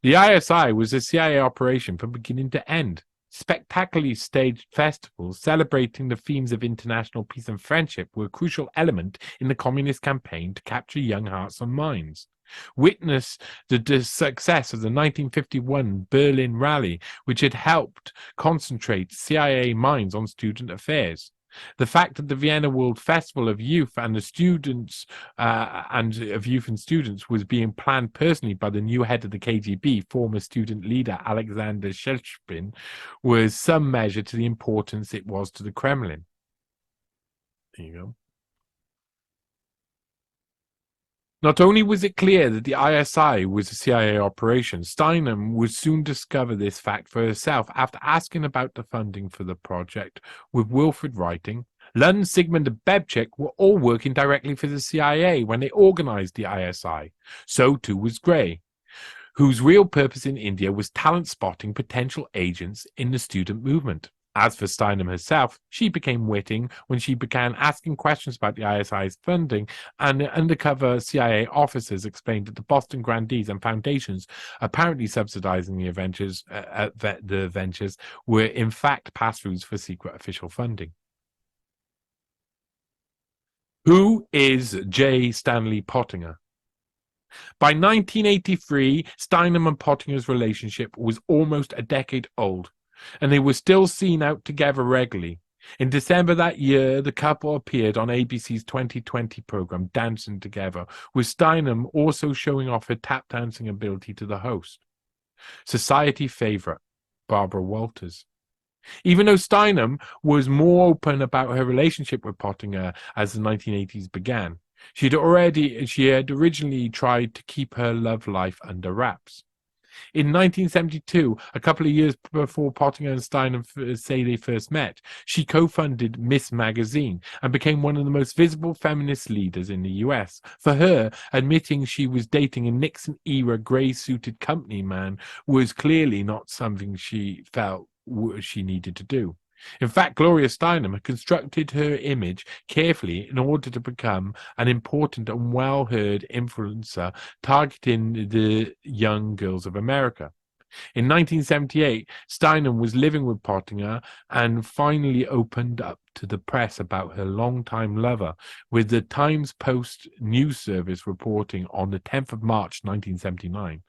"The ISI was a CIA operation from beginning to end. Spectacularly staged festivals celebrating the themes of international peace and friendship were a crucial element in the communist campaign to capture young hearts and minds. Witness the success of the 1951 Berlin rally, which had helped concentrate CIA minds on student affairs. The fact that the Vienna World Festival of Youth and the students of youth and students was being planned personally by the new head of the KGB, former student leader Alexander Shelshpin, was some measure to the importance it was to the Kremlin." There you go. Not only was it clear that the ISI was a CIA operation, Steinem would soon discover this fact for herself after asking about the funding for the project, with Wilford writing, "Lunn, Sigmund, and Bebchik were all working directly for the CIA when they organized the ISI. So too was Gray, whose real purpose in India was talent spotting potential agents in the student movement. As for Steinem herself, she became witting when she began asking questions about the ISI's funding, and undercover CIA officers explained that the Boston grandees and foundations apparently subsidizing the ventures were in fact pass-throughs for secret official funding." Who is J. Stanley Pottinger? By 1983, Steinem and Pottinger's relationship was almost a decade old, and they were still seen out together regularly. In December that year, the couple appeared on ABC's 2020 program, Dancing Together, with Steinem also showing off her tap dancing ability to the host. Society favorite, Barbara Walters. Even though Steinem was more open about her relationship with Pottinger as the 1980s began, she had originally tried to keep her love life under wraps. In 1972, a couple of years before Pottinger and Steinem say they first met, she co-funded Miss Magazine and became one of the most visible feminist leaders in the US. For her, admitting she was dating a Nixon-era grey-suited company man was clearly not something she felt she needed to do. In fact, Gloria Steinem had constructed her image carefully in order to become an important and well-heard influencer targeting the young girls of America. In 1978, Steinem was living with Pottinger and finally opened up to the press about her longtime lover, with the Times Post news service reporting on the 10th of March 1979.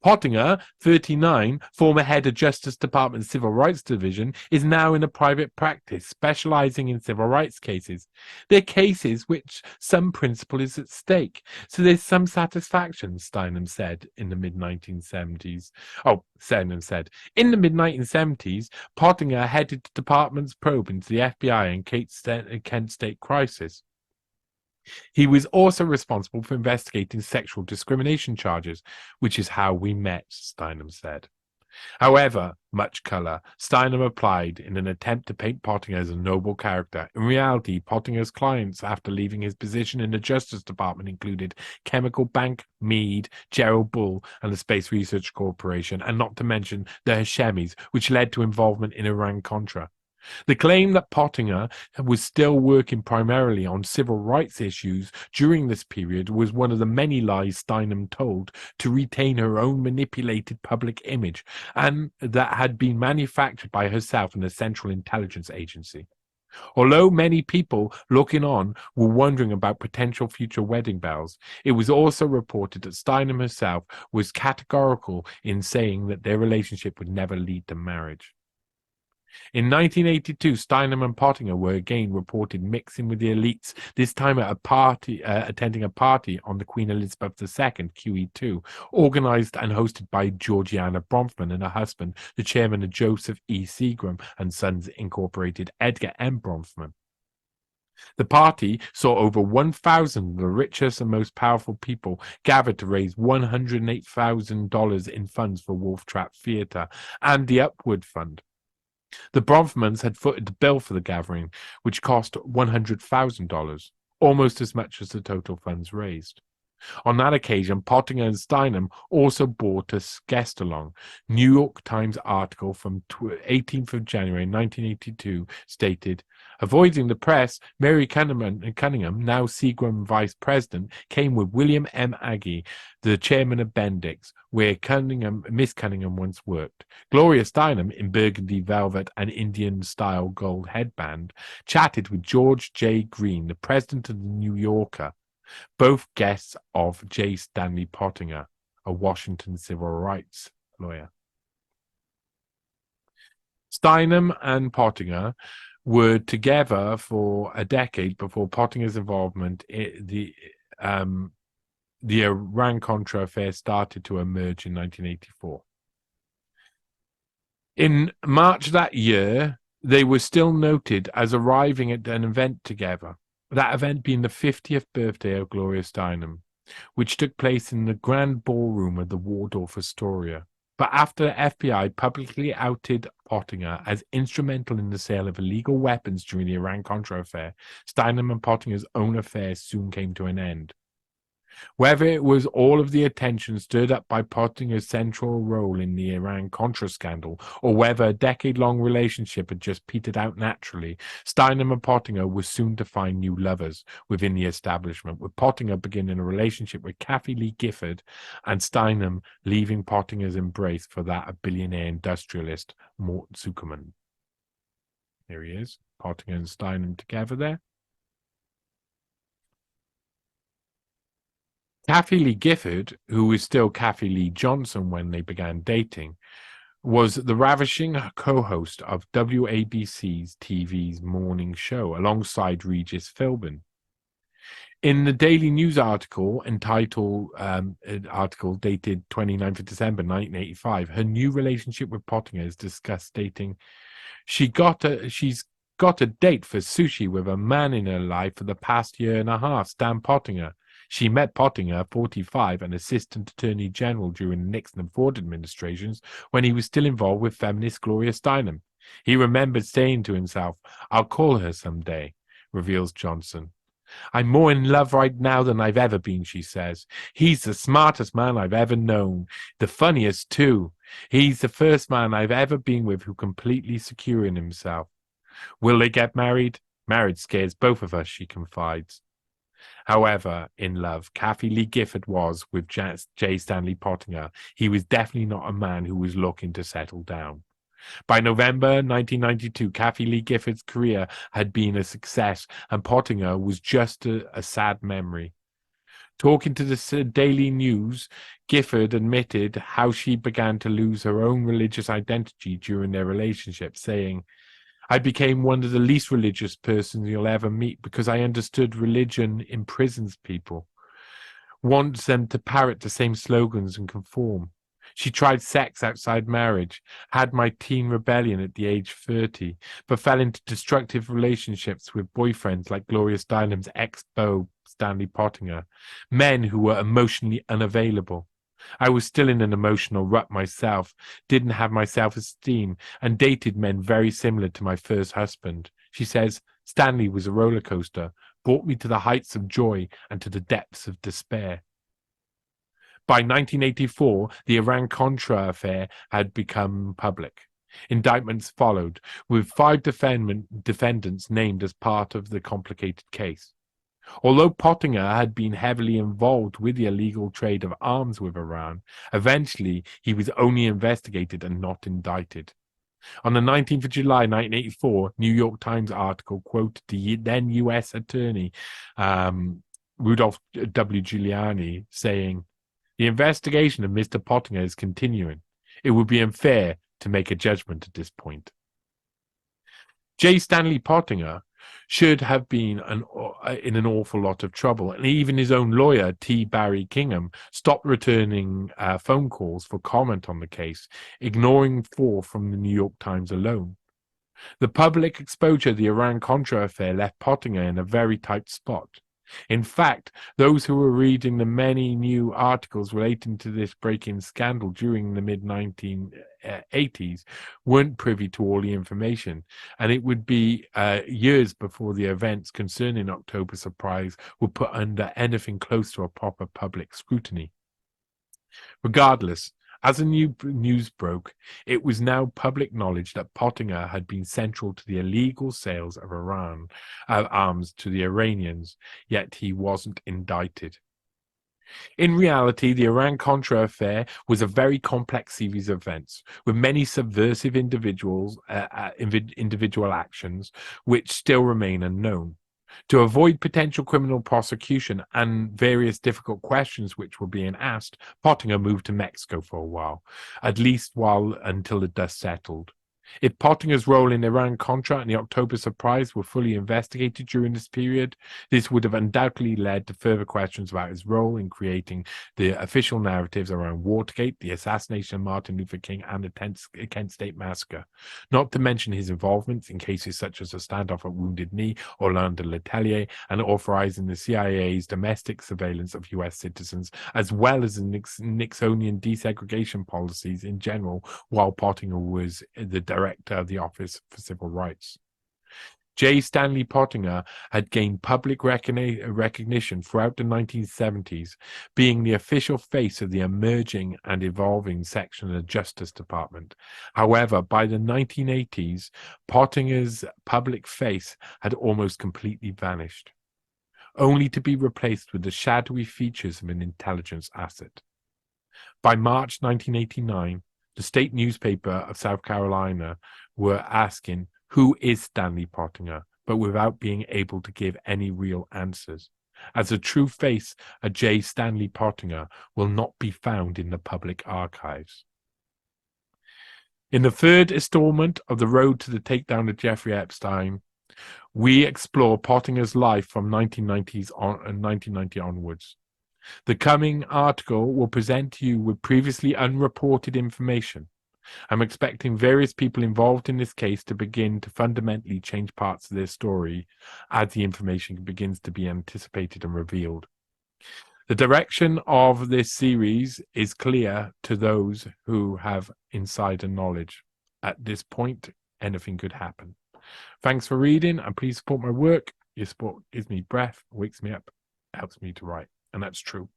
Pottinger, 39, former head of Justice Department Civil Rights Division, is now in a private practice specializing in civil rights cases. They're cases which some principle is at stake, so there's some satisfaction, Steinem said in the mid-1970s. Steinem said, in the mid-1970s, Pottinger headed the department's probe into the FBI and Kent State crisis. He was also responsible for investigating sexual discrimination charges, which is how we met, Steinem said. However much colour Steinem applied in an attempt to paint Pottinger as a noble character. In reality, Pottinger's clients after leaving his position in the Justice Department included Chemical Bank, Mead, Gerald Bull, and the Space Research Corporation, and not to mention the Hashemis, which led to involvement in Iran-Contra. The claim that Pottinger was still working primarily on civil rights issues during this period was one of the many lies Steinem told to retain her own manipulated public image, and that had been manufactured by herself and the Central Intelligence Agency. Although many people looking on were wondering about potential future wedding bells, it was also reported that Steinem herself was categorical in saying that their relationship would never lead to marriage. In 1982, Steinem and Pottinger were again reported mixing with the elites, this time at a party, attending a party on the Queen Elizabeth II, QE2, organized and hosted by Georgiana Bronfman and her husband, the chairman of Joseph E. Seagram and Sons Incorporated, Edgar M. Bronfman. The party saw over 1,000 of the richest and most powerful people gathered to raise $108,000 in funds for Wolf Trap Theatre and the Upward Fund. The Bronfmans had footed the bill for the gathering, which cost $100,000, almost as much as the total funds raised. On that occasion, Pottinger and Steinem also brought a guest along. New York Times article from 18th of January 1982 stated, avoiding the press, Mary Cunningham, now Seagram vice president, came with William M. Agee, the chairman of Bendix, where Miss Cunningham once worked. Gloria Steinem, in burgundy velvet and Indian-style gold headband, chatted with George J. Green, the president of the New Yorker, both guests of J. Stanley Pottinger, a Washington civil rights lawyer. Steinem and Pottinger were together for a decade before Pottinger's involvement in the Iran-Contra affair started to emerge in 1984. In March that year, they were still noted as arriving at an event together. That event being the 50th birthday of Gloria Steinem, which took place in the grand ballroom of the Waldorf Astoria. But after the FBI publicly outed Pottinger as instrumental in the sale of illegal weapons during the Iran-Contra affair, Steinem and Pottinger's own affair soon came to an end. Whether it was all of the attention stirred up by Pottinger's central role in the Iran-Contra scandal, or whether a decade-long relationship had just petered out naturally, Steinem and Pottinger were soon to find new lovers within the establishment, with Pottinger beginning a relationship with Kathy Lee Gifford and Steinem leaving Pottinger's embrace for that of billionaire industrialist Mort Zuckerman. Here he is, Pottinger and Steinem together there. Kathy Lee Gifford, who was still Kathy Lee Johnson when they began dating, was the ravishing co-host of WABC's TV's morning show alongside Regis Philbin. In the Daily News article entitled article dated 29th of December 1985, her new relationship with Pottinger is discussed, stating, she's got a date for sushi with a man in her life for the past year and a half, Stan Pottinger. She met Pottinger, 45, an assistant attorney general during the Nixon and Ford administrations, when he was still involved with feminist Gloria Steinem. He remembered saying to himself, I'll call her someday, reveals Johnson. I'm more in love right now than I've ever been, she says. He's the smartest man I've ever known, the funniest too. He's the first man I've ever been with who completely secure in himself. Will they get married? Marriage scares both of us, she confides. However, in love, Kathy Lee Gifford was with J. Stanley Pottinger. He was definitely not a man who was looking to settle down. By November 1992, Kathy Lee Gifford's career had been a success, and Pottinger was just a sad memory. Talking to the Daily News, Gifford admitted how she began to lose her own religious identity during their relationship, saying, "I became one of the least religious persons you'll ever meet because I understood religion imprisons people, wants them to parrot the same slogans and conform. She tried sex outside marriage, had my teen rebellion at the age 30, but fell into destructive relationships with boyfriends like Gloria Steinem's ex-beau, Stanley Pottinger, men who were emotionally unavailable. I was still in an emotional rut myself, didn't have my self-esteem, and dated men very similar to my first husband." She says, "Stanley was a roller coaster, brought me to the heights of joy and to the depths of despair." By 1984, the Iran-Contra affair had become public. Indictments followed, with 5 defendants named as part of the complicated case. Although Pottinger had been heavily involved with the illegal trade of arms with Iran, eventually he was only investigated and not indicted. On the 19th of July 1984, New York Times article quoted the then U.S. Attorney Rudolph W. Giuliani saying, "The investigation of Mr. Pottinger is continuing. It would be unfair to make a judgment at this point." J. Stanley Pottinger should have been in an awful lot of trouble, and even his own lawyer, T. Barry Kingham, stopped returning phone calls for comment on the case, ignoring 4 from the New York Times alone. The public exposure of the Iran-Contra affair left Pottinger in a very tight spot. In fact, those who were reading the many new articles relating to this break-in scandal during the mid-1980s weren't privy to all the information, and it would be years before the events concerning October Surprise were put under anything close to a proper public scrutiny. Regardless, as the news broke, it was now public knowledge that Pottinger had been central to the illegal sales of arms to the Iranians, yet he wasn't indicted. In reality, the Iran-Contra affair was a very complex series of events, with many subversive individual actions which still remain unknown. To avoid potential criminal prosecution and various difficult questions which were being asked, Pottinger moved to Mexico for a while, at least until the dust settled. If Pottinger's role in Iran-Contra and the October Surprise were fully investigated during this period, this would have undoubtedly led to further questions about his role in creating the official narratives around Watergate, the assassination of Martin Luther King, and the Kent State Massacre, not to mention his involvement in cases such as the standoff at Wounded Knee, Orlando Letelier, and authorizing the CIA's domestic surveillance of U.S. citizens, as well as the Nixonian desegregation policies in general, while Pottinger was the director of the Office for Civil Rights. J. Stanley Pottinger had gained public recognition throughout the 1970s, being the official face of the emerging and evolving section of the Justice Department. However, by the 1980s, Pottinger's public face had almost completely vanished, only to be replaced with the shadowy features of an intelligence asset. By March 1989, the state newspaper of South Carolina were asking, "Who is Stanley Pottinger?" but without being able to give any real answers, as the true face of J. Stanley Pottinger will not be found in the public archives. In the 3rd installment of The Road to the Takedown of Jeffrey Epstein, we explore Pottinger's life from 1990 onwards. The coming article will present you with previously unreported information. I'm expecting various people involved in this case to begin to fundamentally change parts of their story as the information begins to be anticipated and revealed. The direction of this series is clear to those who have insider knowledge. At this point, anything could happen. Thanks for reading, and please support my work. Your support gives me breath, wakes me up, helps me to write. And that's true.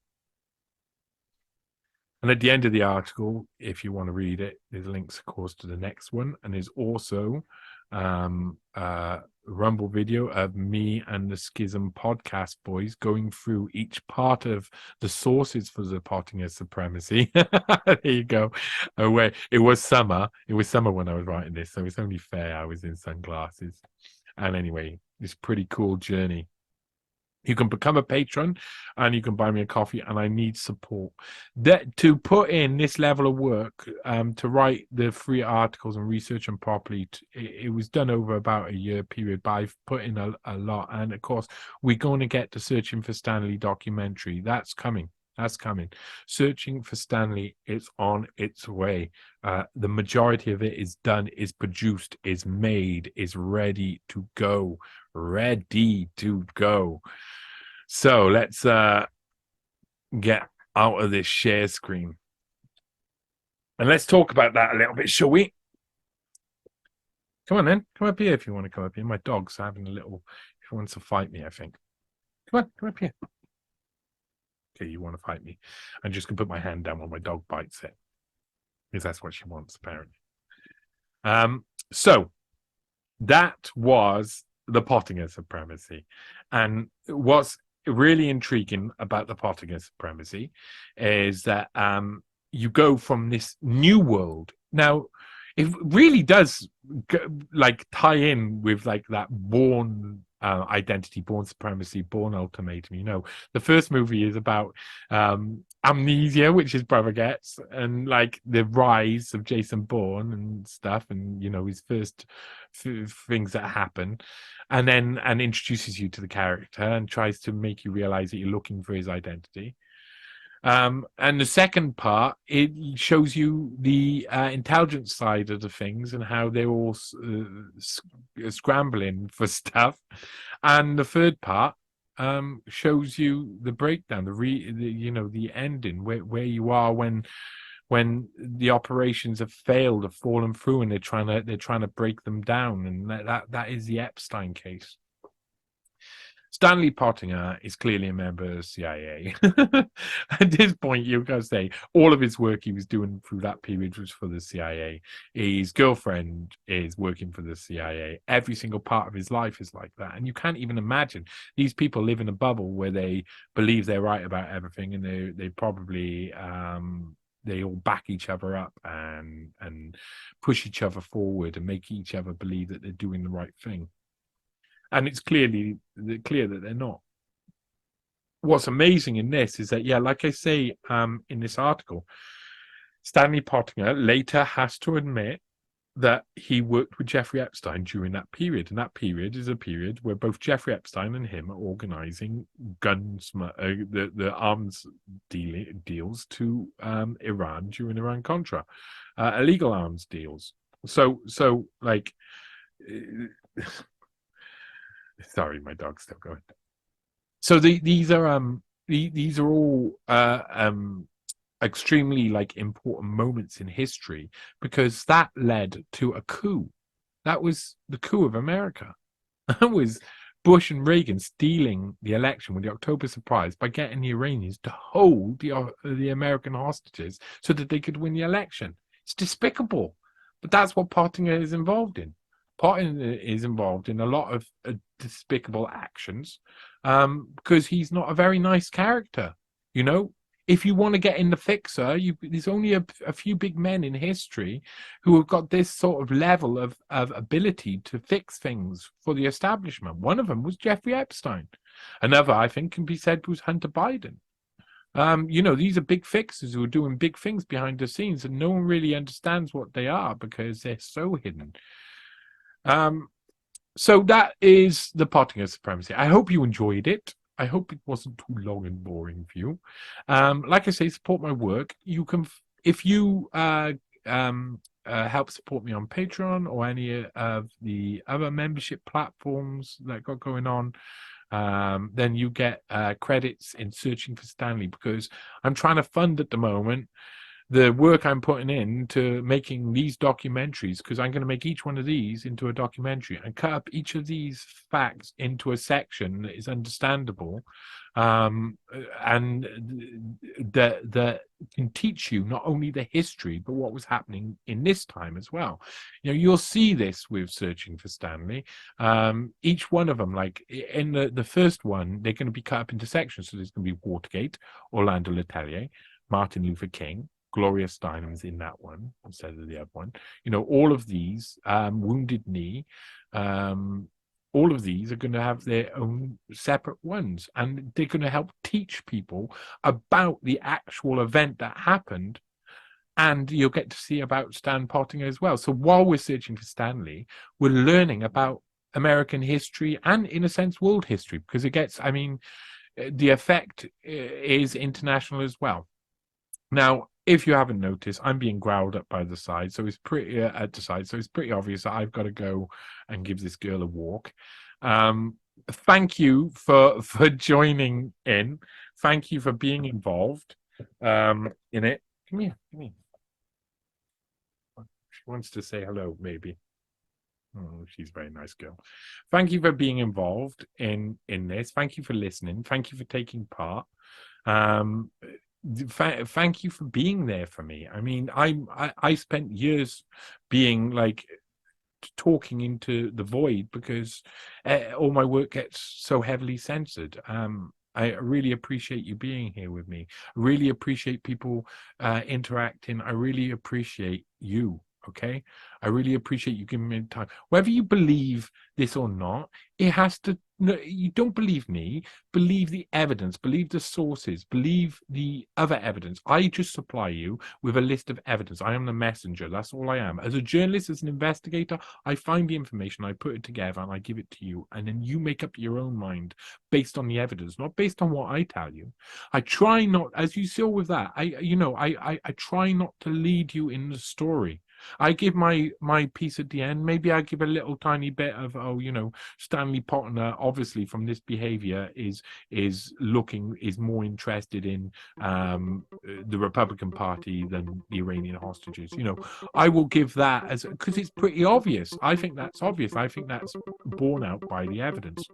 And at the end of the article, if you want to read it, there's links, of course, to the next one. And there's also Rumble video of me and the Schism podcast boys going through each part of the sources for the Pottinger Supremacy. There you go. Where it was summer. It was summer when I was writing this, so it's only fair I was in sunglasses. And anyway, this pretty cool journey. You can become a patron and you can buy me a coffee, and I need support. That to put in this level of work, to write the 3 articles and research them properly, it was done over about a year period, but I've put in a lot. And of course, we're going to get the Searching for Stanley documentary. That's coming. That's coming. Searching for Stanley, it's on its way. The majority of it is done, is produced, is made, is ready to go. Ready to go. So let's get out of this share screen. And let's talk about that a little bit, shall we? Come on then. Come up here if you want to come up here. My dog's having a little, he wants to fight me, I think. Come up here. Okay, you want to fight me. I'm just going to put my hand down while my dog bites it. Because that's what she wants, apparently. So that was the Pottinger Supremacy. And what's really intriguing about the Pottinger Supremacy is that you go from this new world. Now, it really does tie in with that Bourne identity, Bourne Supremacy, Bourne Ultimatum. You know, the first movie is about amnesia, which his brother gets, and the rise of Jason Bourne and stuff, and his first things that happen, and introduces you to the character and tries to make you realize that you're looking for his identity. And the second part, it shows you the intelligence side of the things and how they're all scrambling for stuff. And the third part shows you the breakdown, the ending, where you are when the operations have failed, have fallen through, and they're trying to break them down. And that is the Epstein case. Stanley Pottinger is clearly a member of the CIA. At this point, you've got to say all of his work he was doing through that period was for the CIA. His girlfriend is working for the CIA. Every single part of his life is like that. And you can't even imagine. These people live in a bubble where they believe they're right about everything, and they probably they all back each other up and push each other forward and make each other believe that they're doing the right thing. And it's clear that they're not. What's amazing in this is that, like I say in this article, Stanley Pottinger later has to admit that he worked with Jeffrey Epstein during that period. And that period is a period where both Jeffrey Epstein and him are organizing the arms deals to Iran during Iran Contra, illegal arms deals. So sorry, my dog's still going. So these are all extremely important moments in history, because that led to a coup. That was the coup of America. That was Bush and Reagan stealing the election with the October surprise by getting the Iranians to hold the American hostages so that they could win the election. It's despicable, but that's what Pottinger is involved in. Pottinger is involved in a lot of despicable actions because he's not a very nice character. If you want to get in the fixer, there's only a few big men in history who have got this sort of level of ability to fix things for the establishment. One of them was Jeffrey Epstein. Another, I think, can be said was Hunter Biden. These are big fixers who are doing big things behind the scenes, and no one really understands what they are because they're so hidden. So that is the Pottinger Supremacy. I hope you enjoyed it. I hope it wasn't too long and boring for you. Like I say, support my work. You can, if you help support me on Patreon or any of the other membership platforms that got going on, then you get credits in Searching for Stanley, because I'm trying to fund at the moment the work I'm putting in to making these documentaries, because I'm going to make each one of these into a documentary and cut up each of these facts into a section that is understandable, and that can teach you not only the history but what was happening in this time as well. You know, you'll see this with Searching for Stanley. Each one of them, like in the first one, they're going to be cut up into sections. So there's going to be Watergate, Orlando Letelier, Martin Luther King, Gloria Steinem is in that one instead of the other one. You know, all of these, Wounded Knee, all of these are going to have their own separate ones, and they're going to help teach people about the actual event that happened. And you'll get to see about Stan Pottinger as well. So while we're searching for Stanley, we're learning about American history and, in a sense, world history, because it gets, I mean, the effect is international as well. Now, if you haven't noticed, I'm being growled at by the side, so it's pretty at the side, so it's pretty obvious that I've got to go and give this girl a walk. Thank you for joining in. Thank you for being involved in it. Come here, come here. She wants to say hello, maybe. Oh, she's a very nice girl. Thank you for being involved in this. Thank you for listening. Thank you for taking part. Thank you for being there for me. I mean, I spent years being like talking into the void because all my work gets so heavily censored. I really appreciate you being here with me. I really appreciate people interacting. I really appreciate you. Okay, I really appreciate you giving me time. Whether you believe this or not, it has to. No, you don't believe me. Believe the evidence. Believe the sources. Believe the other evidence. I just supply you with a list of evidence. I am the messenger. That's all I am. As a journalist, as an investigator, I find the information, I put it together, and I give it to you, and then you make up your own mind based on the evidence, not based on what I tell you. I try not, as you saw with that. I try not to lead you in the story. I give my piece at the end. Maybe I give a little tiny bit of, Stanley Pottinger, obviously from this behavior, is more interested in the Republican Party than the Iranian hostages. I will give that as, because it's pretty obvious. I think that's obvious. I think that's borne out by the evidence.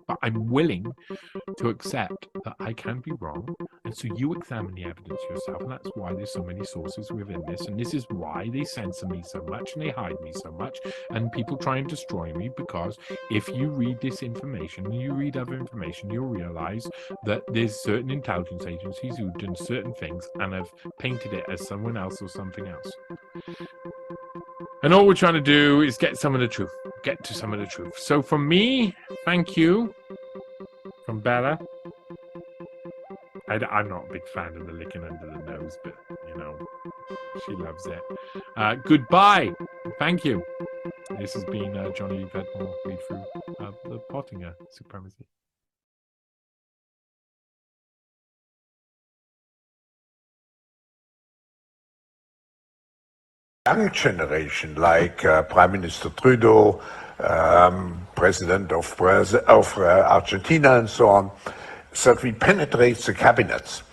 But I'm willing to accept that I can be wrong, and so you examine the evidence yourself, and that's why there's so many sources within this, and this is why they censor me so much and they hide me so much, and people try and destroy me, because if you read this information and you read other information, you'll realize that there's certain intelligence agencies who've done certain things and have painted it as someone else or something else. And all we're trying to do is get some of the truth, get to some of the truth. So from me, thank you. From Bella. I'm not a big fan of the licking under the nose, but, she loves it. Goodbye. Thank you. This has been Johnny Vedmore read through the Pottinger Supremacy. Young generation, like Prime Minister Trudeau, President of Argentina, and so on, that we penetrate the cabinets.